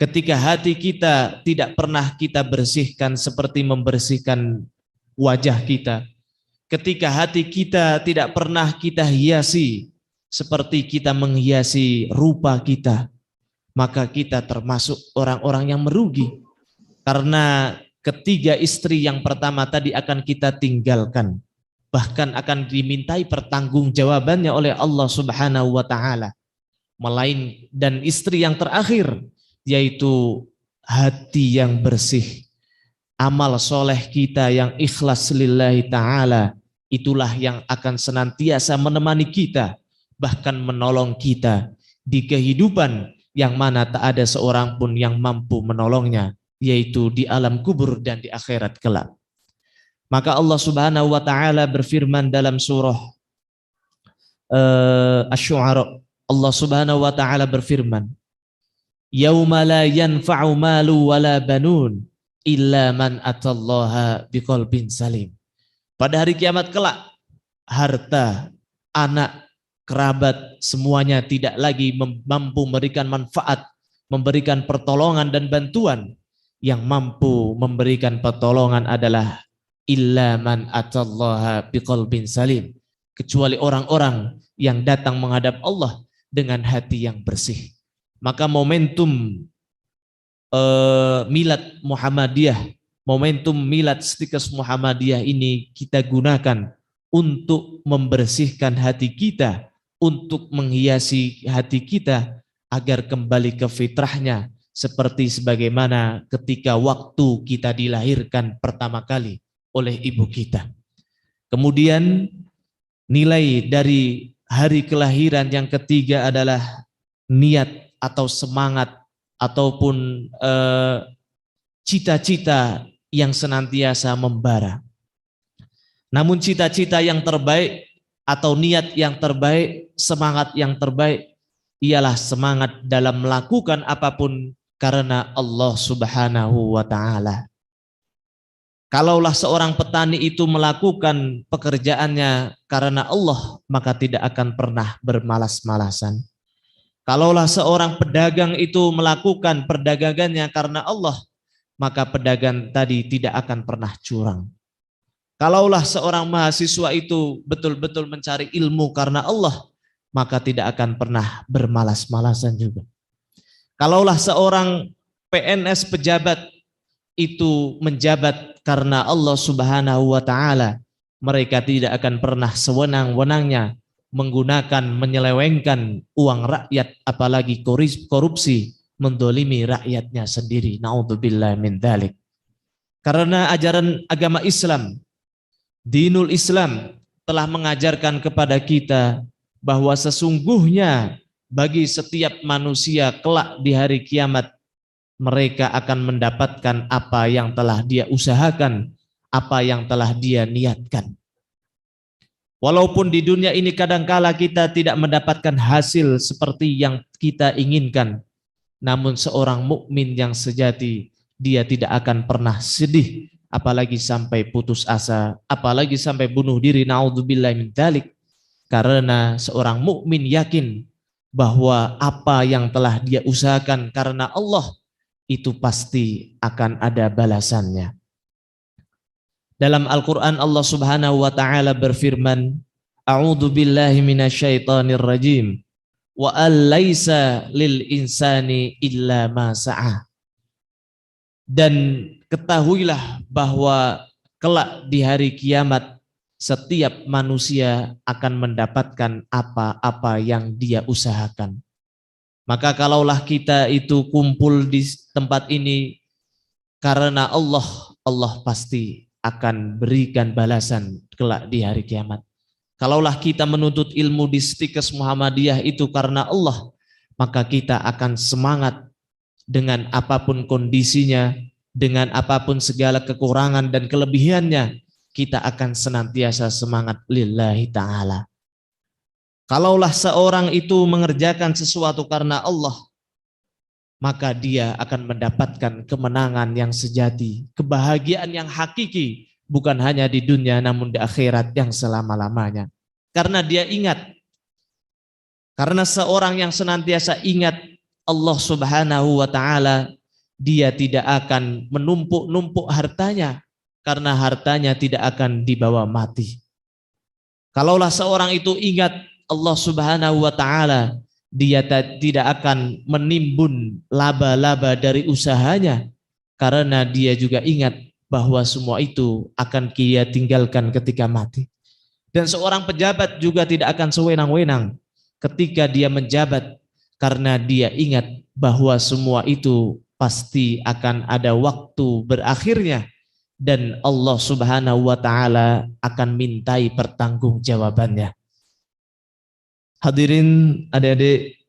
Ketika hati kita tidak pernah kita bersihkan seperti membersihkan wajah kita, ketika hati kita tidak pernah kita hiasi seperti kita menghiasi rupa kita, maka kita termasuk orang-orang yang merugi. Karena ketiga istri yang pertama tadi akan kita tinggalkan, bahkan akan dimintai pertanggungjawabannya oleh Allah Subhanahu wa ta'ala. Dan istri yang terakhir, yaitu hati yang bersih, amal soleh kita yang ikhlas lillahi ta'ala, itulah yang akan senantiasa menemani kita, bahkan menolong kita di kehidupan yang mana tak ada seorang pun yang mampu menolongnya, yaitu di alam kubur dan di akhirat kelak. Maka Allah Subhanahu wa ta'ala berfirman dalam surah Asy-Syu'ara, Allah Subhanahu wa ta'ala berfirman, Yauma la yanfa'u malu wala banun illa man atallaha biqalbin salim. Pada hari kiamat kelak, harta, anak, kerabat, semuanya tidak lagi mampu memberikan manfaat, memberikan pertolongan dan bantuan. Yang mampu memberikan pertolongan adalah illa man atallaha biqalbin salim, kecuali orang-orang yang datang menghadap Allah dengan hati yang bersih. Maka momentum milad Muhammadiyah, momentum milad Stikes Muhammadiyah ini kita gunakan untuk membersihkan hati kita, untuk menghiasi hati kita agar kembali ke fitrahnya, seperti sebagaimana ketika waktu kita dilahirkan pertama kali oleh ibu kita. Kemudian nilai dari hari kelahiran yang ketiga adalah niat atau semangat ataupun cita-cita yang senantiasa membara. Namun cita-cita yang terbaik atau niat yang terbaik, semangat yang terbaik ialah semangat dalam melakukan apapun karena Allah Subhanahu wa Ta'ala. Kalaulah seorang petani itu melakukan pekerjaannya karena Allah, maka tidak akan pernah bermalas-malasan. Kalaulah seorang pedagang itu melakukan perdagangannya karena Allah, maka pedagang tadi tidak akan pernah curang. Kalaulah seorang mahasiswa itu betul-betul mencari ilmu karena Allah, maka tidak akan pernah bermalas-malasan juga. Kalaulah seorang PNS pejabat itu menjabat karena Allah Subhanahu wa Ta'ala, mereka tidak akan pernah sewenang-wenangnya menggunakan, menyelewengkan uang rakyat, apalagi korupsi, mendolimi rakyatnya sendiri. Na'udzubillah min dzalik. Karena ajaran agama Islam, dinul Islam, telah mengajarkan kepada kita bahwa sesungguhnya bagi setiap manusia kelak di hari kiamat, mereka akan mendapatkan apa yang telah dia usahakan, apa yang telah dia niatkan. Walaupun di dunia ini kadangkala kita tidak mendapatkan hasil seperti yang kita inginkan, namun seorang mukmin yang sejati, dia tidak akan pernah sedih, apalagi sampai putus asa, apalagi sampai bunuh diri, naudzubillah min dzalik. Karena seorang mukmin yakin bahwa apa yang telah dia usahakan karena Allah itu pasti akan ada balasannya. Dalam Al-Quran Allah Subhanahu wa Ta'ala berfirman, A'udzu billahi minasyaitonir rajim, wa al-laisa lil insani illa ma sa'a. Dan ketahuilah bahwa kelak di hari kiamat setiap manusia akan mendapatkan apa-apa yang dia usahakan. Maka kalaulah kita itu kumpul di tempat ini karena Allah, Allah pasti akan berikan balasan kelak di hari kiamat. Kalaulah kita menuntut ilmu di Stikes Muhammadiyah itu karena Allah, maka kita akan semangat dengan apapun kondisinya, dengan apapun segala kekurangan dan kelebihannya, kita akan senantiasa semangat lillahi ta'ala. Kalaulah seorang itu mengerjakan sesuatu karena Allah, maka dia akan mendapatkan kemenangan yang sejati, kebahagiaan yang hakiki, bukan hanya di dunia namun di akhirat yang selama-lamanya. Karena dia ingat, karena seorang yang senantiasa ingat Allah Subhanahu wa Ta'ala, dia tidak akan menumpuk-numpuk hartanya, karena hartanya tidak akan dibawa mati. Kalaulah seorang itu ingat Allah Subhanahu wa Ta'ala, dia tidak akan menimbun laba-laba dari usahanya, karena dia juga ingat bahwa semua itu akan dia tinggalkan ketika mati. Dan seorang pejabat juga tidak akan sewenang-wenang ketika dia menjabat, karena dia ingat bahwa semua itu pasti akan ada waktu berakhirnya, dan Allah Subhanahu wa Ta'ala akan mintai pertanggungjawabannya. Hadirin adik-adik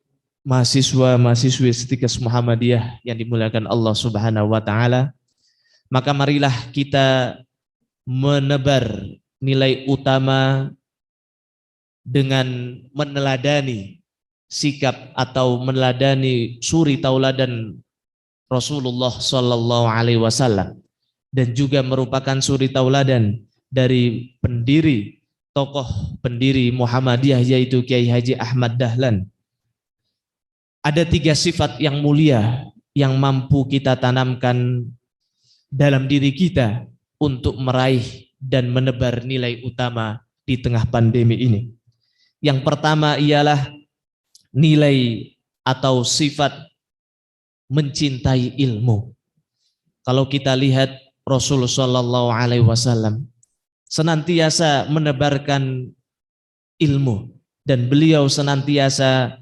mahasiswa-mahasiswi Stikes Muhammadiyah yang dimuliakan Allah Subhanahu wa Ta'ala, maka marilah kita menebar nilai utama dengan meneladani sikap atau meneladani suri tauladan Rasulullah Sallallahu Alaihi Wasallam, dan juga merupakan suri tauladan dari pendiri, tokoh pendiri Muhammadiyah, yaitu Kiai Haji Ahmad Dahlan. Ada 3 sifat yang mulia yang mampu kita tanamkan dalam diri kita untuk meraih dan menebar nilai utama di tengah pandemi ini. Yang pertama ialah nilai atau sifat mencintai ilmu. Kalau kita lihat Rasulullah Shallallahu Alaihi Wasallam senantiasa menebarkan ilmu, dan beliau senantiasa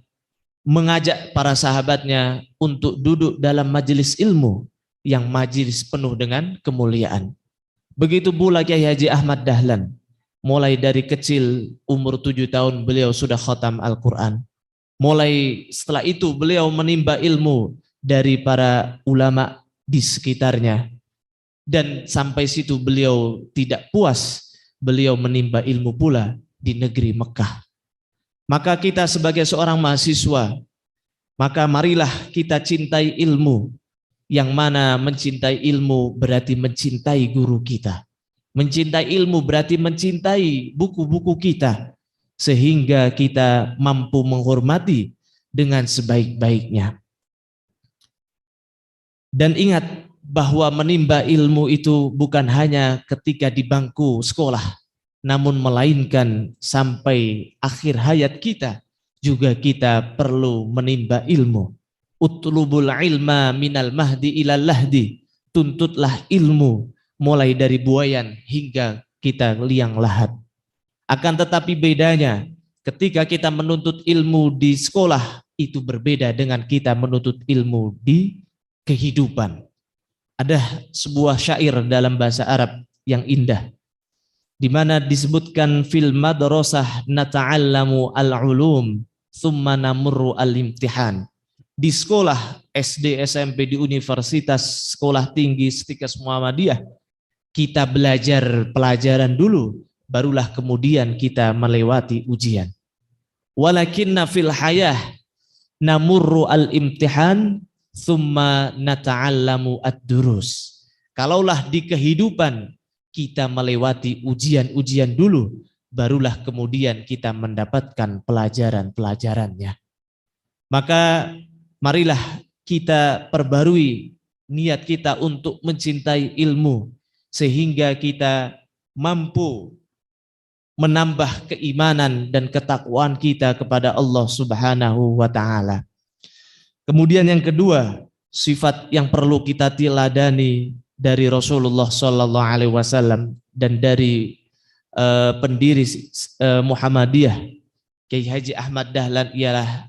mengajak para sahabatnya untuk duduk dalam majelis ilmu yang majelis penuh dengan kemuliaan. Begitu pula Kiai Haji Ahmad Dahlan, mulai dari kecil umur 7 tahun beliau sudah khatam Al-Quran. Mulai setelah itu beliau menimba ilmu dari para ulama di sekitarnya. Dan sampai situ beliau tidak puas, beliau menimba ilmu pula di negeri Mekah. Maka kita sebagai seorang mahasiswa Maka marilah kita cintai ilmu, yang mana mencintai ilmu berarti mencintai guru kita. Mencintai ilmu berarti mencintai buku-buku kita, sehingga kita mampu menghormati dengan sebaik-baiknya. Dan ingat bahwa menimba ilmu itu bukan hanya ketika di bangku sekolah, namun melainkan sampai akhir hayat kita juga kita perlu menimba ilmu. Utlubul ilma minal mahdi ilal lahdi. Tuntutlah ilmu mulai dari buayan hingga kita liang lahat. Akan tetapi bedanya ketika kita menuntut ilmu di sekolah itu berbeda dengan kita menuntut ilmu di kehidupan. Ada sebuah syair dalam bahasa Arab yang indah, di mana disebutkan fil madrasah nata'allamu al-ulum thumma namurru al-imtihan. Di sekolah SD, SMP, di universitas, sekolah tinggi, Setikes Muhammadiyah, kita belajar pelajaran dulu, barulah kemudian kita melewati ujian. Walakinna fil hayah namurru al-imtihan thumma nata'allamu ad-durus. Kalaulah di kehidupan kita melewati ujian-ujian dulu, barulah kemudian kita mendapatkan pelajaran-pelajarannya. Maka marilah kita perbarui niat kita untuk mencintai ilmu, sehingga kita mampu menambah keimanan dan ketakwaan kita kepada Allah Subhanahu wa Ta'ala. Kemudian yang kedua, sifat yang perlu kita teladani dari Rasulullah Sallallahu Alaihi Wasallam dan dari pendiri Muhammadiyah, Kiai Haji Ahmad Dahlan, ialah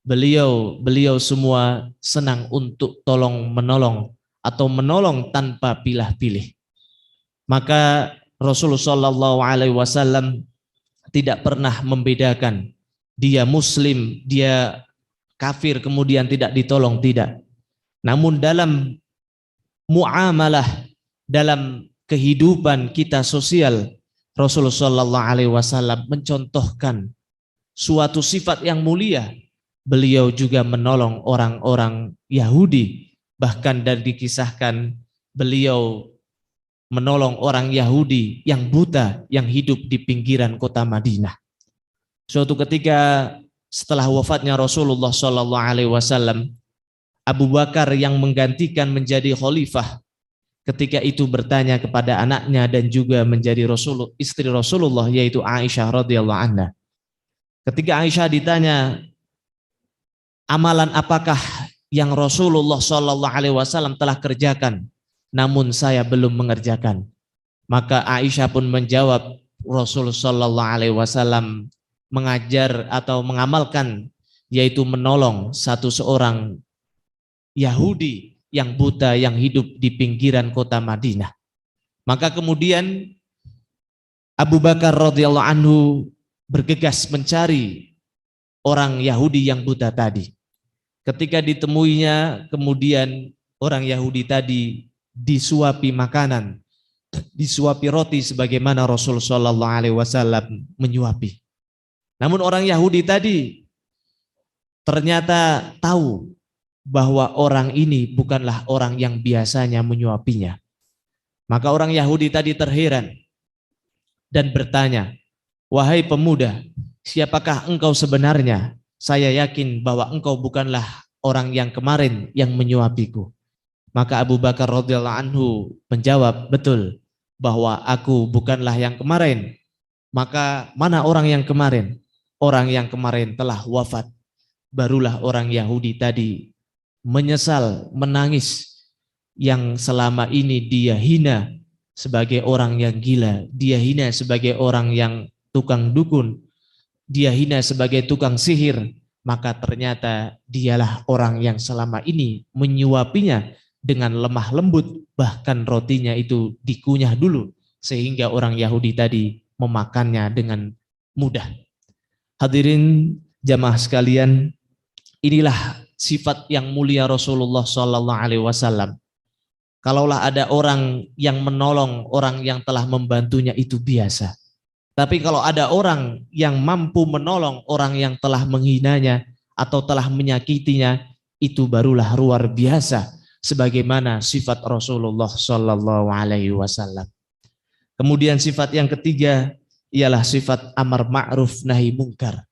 beliau semua senang untuk tolong menolong atau menolong tanpa pilih-pilih. Maka Rasulullah Sallallahu Alaihi Wasallam tidak pernah membedakan dia Muslim, dia kafir kemudian tidak ditolong, tidak. Namun dalam muamalah, dalam kehidupan kita sosial, Rasulullah Sallallahu Alaihi Wasallam mencontohkan suatu sifat yang mulia. Beliau juga menolong orang-orang Yahudi, bahkan dan dikisahkan beliau menolong orang Yahudi yang buta yang hidup di pinggiran kota Madinah. Suatu ketika setelah wafatnya Rasulullah Sallallahu Alaihi Wasallam, Abu Bakar yang menggantikan menjadi khalifah ketika itu bertanya kepada anaknya dan juga menjadi istri Rasulullah, yaitu Aisyah radhiyallahu anha. Ketika Aisyah ditanya, amalan apakah yang Rasulullah Sallallahu Alaihi Wasallam telah kerjakan, namun saya belum mengerjakan. Maka Aisyah pun menjawab, Rasulullah Sallallahu Alaihi Wasallam mengajar atau mengamalkan, yaitu menolong seorang Yahudi yang buta yang hidup di pinggiran kota Madinah. Maka kemudian Abu Bakar radhiyallahu anhu bergegas mencari orang Yahudi yang buta tadi. Ketika ditemuinya, kemudian orang Yahudi tadi disuapi makanan, disuapi roti sebagaimana Rasulullah Sallallahu Alaihi Wasallam menyuapi. Namun orang Yahudi tadi ternyata tahu bahwa orang ini bukanlah orang yang biasanya menyuapinya. Maka orang Yahudi tadi terheran dan bertanya, wahai pemuda, siapakah engkau sebenarnya? Saya yakin bahwa engkau bukanlah orang yang kemarin yang menyuapiku. Maka Abu Bakar radhiyallahu anhu menjawab, betul, bahwa aku bukanlah yang kemarin. Maka mana orang yang kemarin? Orang yang kemarin telah wafat. Barulah orang Yahudi tadi menyesal, menangis, yang selama ini dia hina sebagai orang yang gila, dia hina sebagai orang yang tukang dukun, dia hina sebagai tukang sihir. Maka ternyata dialah orang yang selama ini menyuapinya dengan lemah lembut, bahkan rotinya itu dikunyah dulu sehingga orang Yahudi tadi memakannya dengan mudah. Hadirin jamaah sekalian, inilah sifat yang mulia Rasulullah Sallallahu Alaihi Wasallam. Kalaulah ada orang yang menolong orang yang telah membantunya, itu biasa. Tapi kalau ada orang yang mampu menolong orang yang telah menghinanya, atau telah menyakitinya, itu barulah luar biasa sebagaimana sifat Rasulullah Shallallahu Alaihi Wasallam. Kemudian sifat yang ketiga ialah sifat amar ma'ruf nahi mungkar.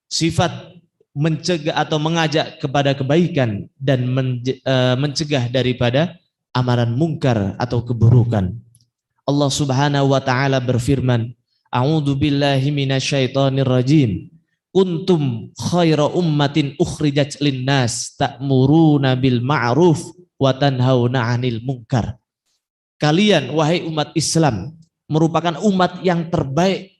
Sifat mencegah atau mengajak kepada kebaikan dan mencegah daripada amaran mungkar atau keburukan. Allah Subhanahu wa taala berfirman, A'udzu billahi minasyaitonir rajim. Kuntum khaira ummatin ukhrijat linnas ta'muruna bil ma'ruf wa tanhauna 'anil munkar. Kalian wahai umat Islam merupakan umat yang terbaik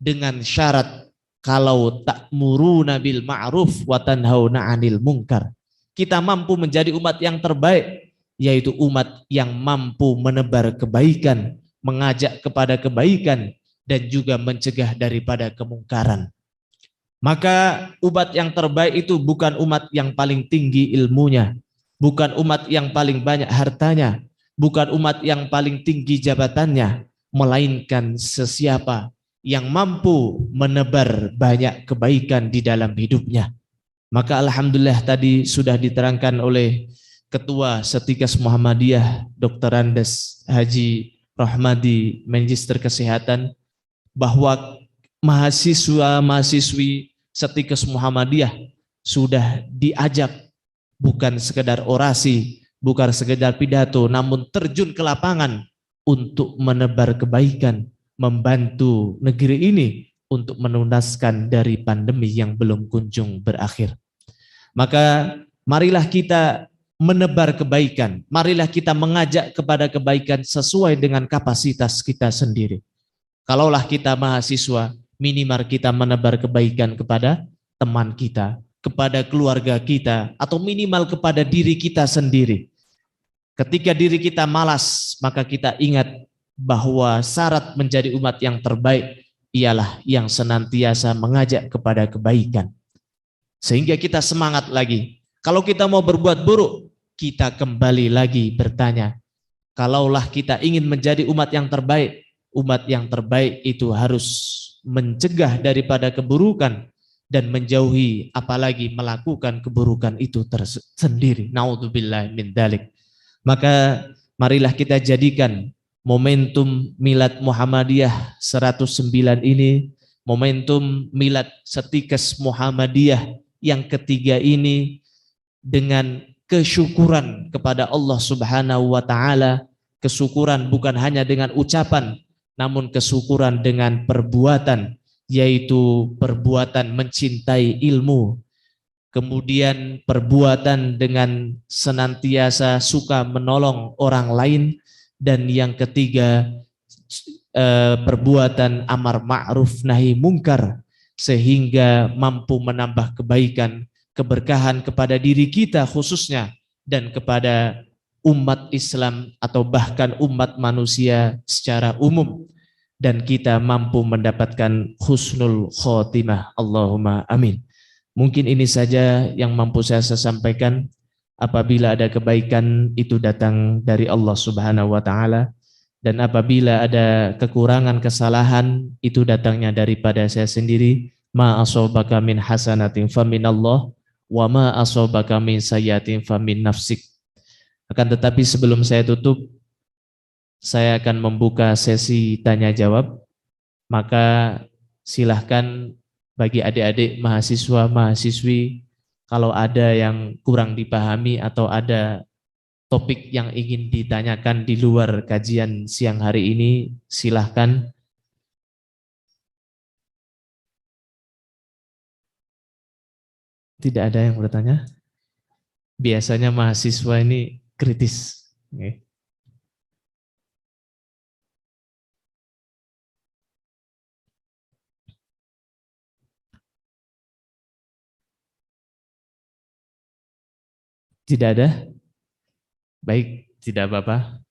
dengan syarat kalau ta'muruna bil ma'ruf wa tanhauna 'anil munkar. Kita mampu menjadi umat yang terbaik, yaitu umat yang mampu menebar kebaikan, mengajak kepada kebaikan dan juga mencegah daripada kemungkaran. Maka umat yang terbaik itu bukan umat yang paling tinggi ilmunya, bukan umat yang paling banyak hartanya, bukan umat yang paling tinggi jabatannya, melainkan sesiapa yang mampu menebar banyak kebaikan di dalam hidupnya. Maka alhamdulillah tadi sudah diterangkan oleh Ketua Satgas Muhammadiyah Dr. Andes Haji Rahmadi, Magister Kesehatan, bahwa mahasiswa-mahasiswi Satgas Muhammadiyah sudah diajak bukan sekedar orasi, bukan sekedar pidato, namun terjun ke lapangan untuk menebar kebaikan, membantu negeri ini untuk menuntaskan dari pandemi yang belum kunjung berakhir. Maka marilah kita menebar kebaikan, marilah kita mengajak kepada kebaikan sesuai dengan kapasitas kita sendiri. Kalaulah kita mahasiswa, minimal kita menebar kebaikan kepada teman kita, kepada keluarga kita, atau minimal kepada diri kita sendiri. Ketika diri kita malas, maka kita ingat bahwa syarat menjadi umat yang terbaik ialah yang senantiasa mengajak kepada kebaikan. Sehingga kita semangat lagi. Kalau kita mau berbuat buruk, kita kembali lagi bertanya, kalaulah kita ingin menjadi umat yang terbaik itu harus mencegah daripada keburukan dan menjauhi apalagi melakukan keburukan itu tersendiri. Naudzubillah min dzalik. Maka marilah kita jadikan momentum Milad Muhammadiyah 109 ini, momentum Milad Satgas Muhammadiyah yang ketiga ini, dengan kesyukuran kepada Allah Subhanahu wa taala, kesyukuran bukan hanya dengan ucapan, namun kesyukuran dengan perbuatan, yaitu perbuatan mencintai ilmu, kemudian perbuatan dengan senantiasa suka menolong orang lain, dan yang ketiga perbuatan amar ma'ruf nahi mungkar, sehingga mampu menambah kebaikan, keberkahan kepada diri kita khususnya dan kepada umat Islam atau bahkan umat manusia secara umum, dan kita mampu mendapatkan husnul khotimah. Allahumma amin. Mungkin ini saja yang mampu saya sampaikan. Apabila ada kebaikan itu datang dari Allah Subhanahu wa taala, dan apabila ada kekurangan, kesalahan itu datangnya daripada saya sendiri. Ma asabaka min hasanatin faminallah wa ma asabaka min sayyi'atin famin nafsik. Akan tetapi sebelum saya tutup, saya akan membuka sesi tanya jawab. Maka silahkan bagi adik-adik mahasiswa, mahasiswi, kalau ada yang kurang dipahami atau ada topik yang ingin ditanyakan di luar kajian siang hari ini, silahkan. Tidak ada yang bertanya? Biasanya mahasiswa ini kritis. Okay. Tidak ada? Baik, tidak apa-apa.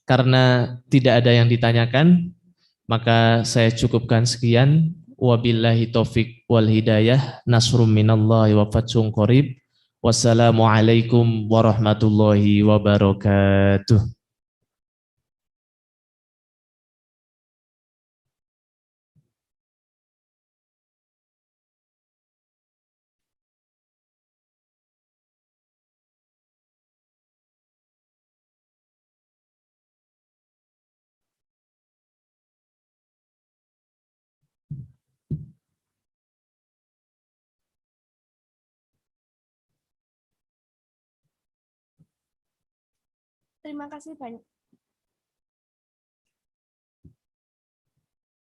Karena tidak ada yang ditanyakan, maka saya cukupkan sekian. Wabillahi taufik wal hidayah. Nasrum minallahi wa fathun qarib. Wassalamualaikum warahmatullahi wabarakatuh. Terima kasih banyak.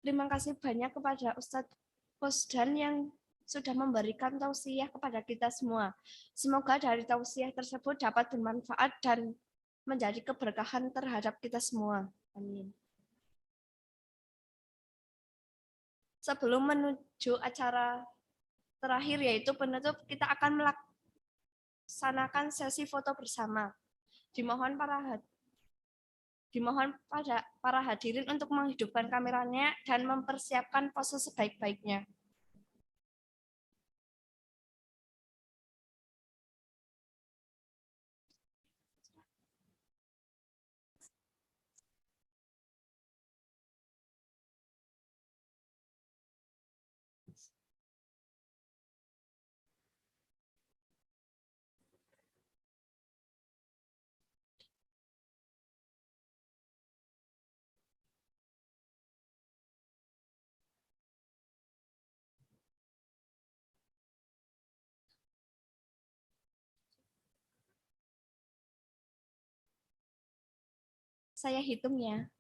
Terima kasih banyak kepada Ustadz Posdan yang sudah memberikan tausiah kepada kita semua. Semoga dari tausiah tersebut dapat bermanfaat dan menjadi keberkahan terhadap kita semua. Amin. Sebelum menuju acara terakhir yaitu penutup, kita akan melaksanakan sesi foto bersama. Dimohon pada para hadirin untuk menghidupkan kameranya dan mempersiapkan pose sebaik-baiknya. Saya hitung ya.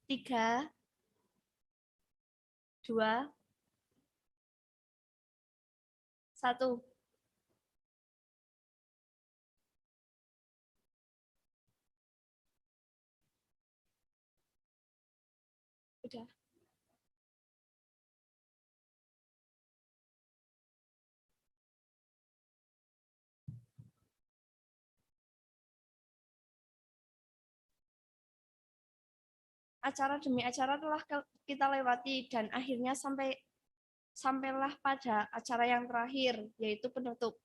Tiga, 2, 1. Udah. Acara demi acara telah kita lewati dan akhirnya sampailah pada acara yang terakhir, yaitu penutup.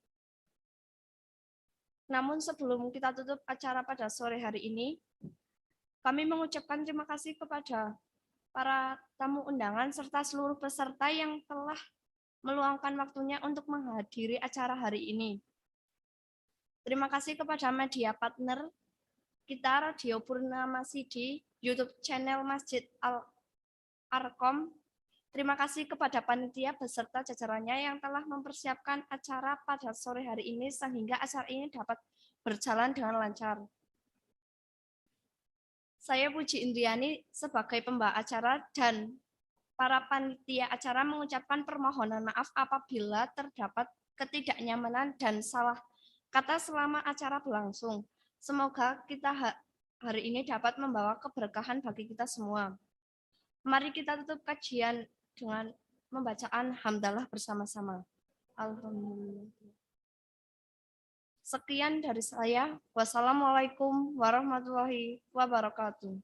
Namun sebelum kita tutup acara pada sore hari ini, kami mengucapkan terima kasih kepada para tamu undangan serta seluruh peserta yang telah meluangkan waktunya untuk menghadiri acara hari ini. Terima kasih kepada media partner kita, Radio Purnama Sidi, YouTube channel Masjid Al-Arqam. Terima kasih kepada panitia beserta jajarannya yang telah mempersiapkan acara pada sore hari ini sehingga acara ini dapat berjalan dengan lancar. Saya Puji Indriani sebagai pembawa acara dan para panitia acara mengucapkan permohonan maaf apabila terdapat ketidaknyamanan dan salah kata selama acara berlangsung. Semoga kita hari ini dapat membawa keberkahan bagi kita semua. Mari kita tutup kajian dengan membacaan hamdalah bersama-sama. Alhamdulillah. Sekian dari saya. Wassalamualaikum warahmatullahi wabarakatuh.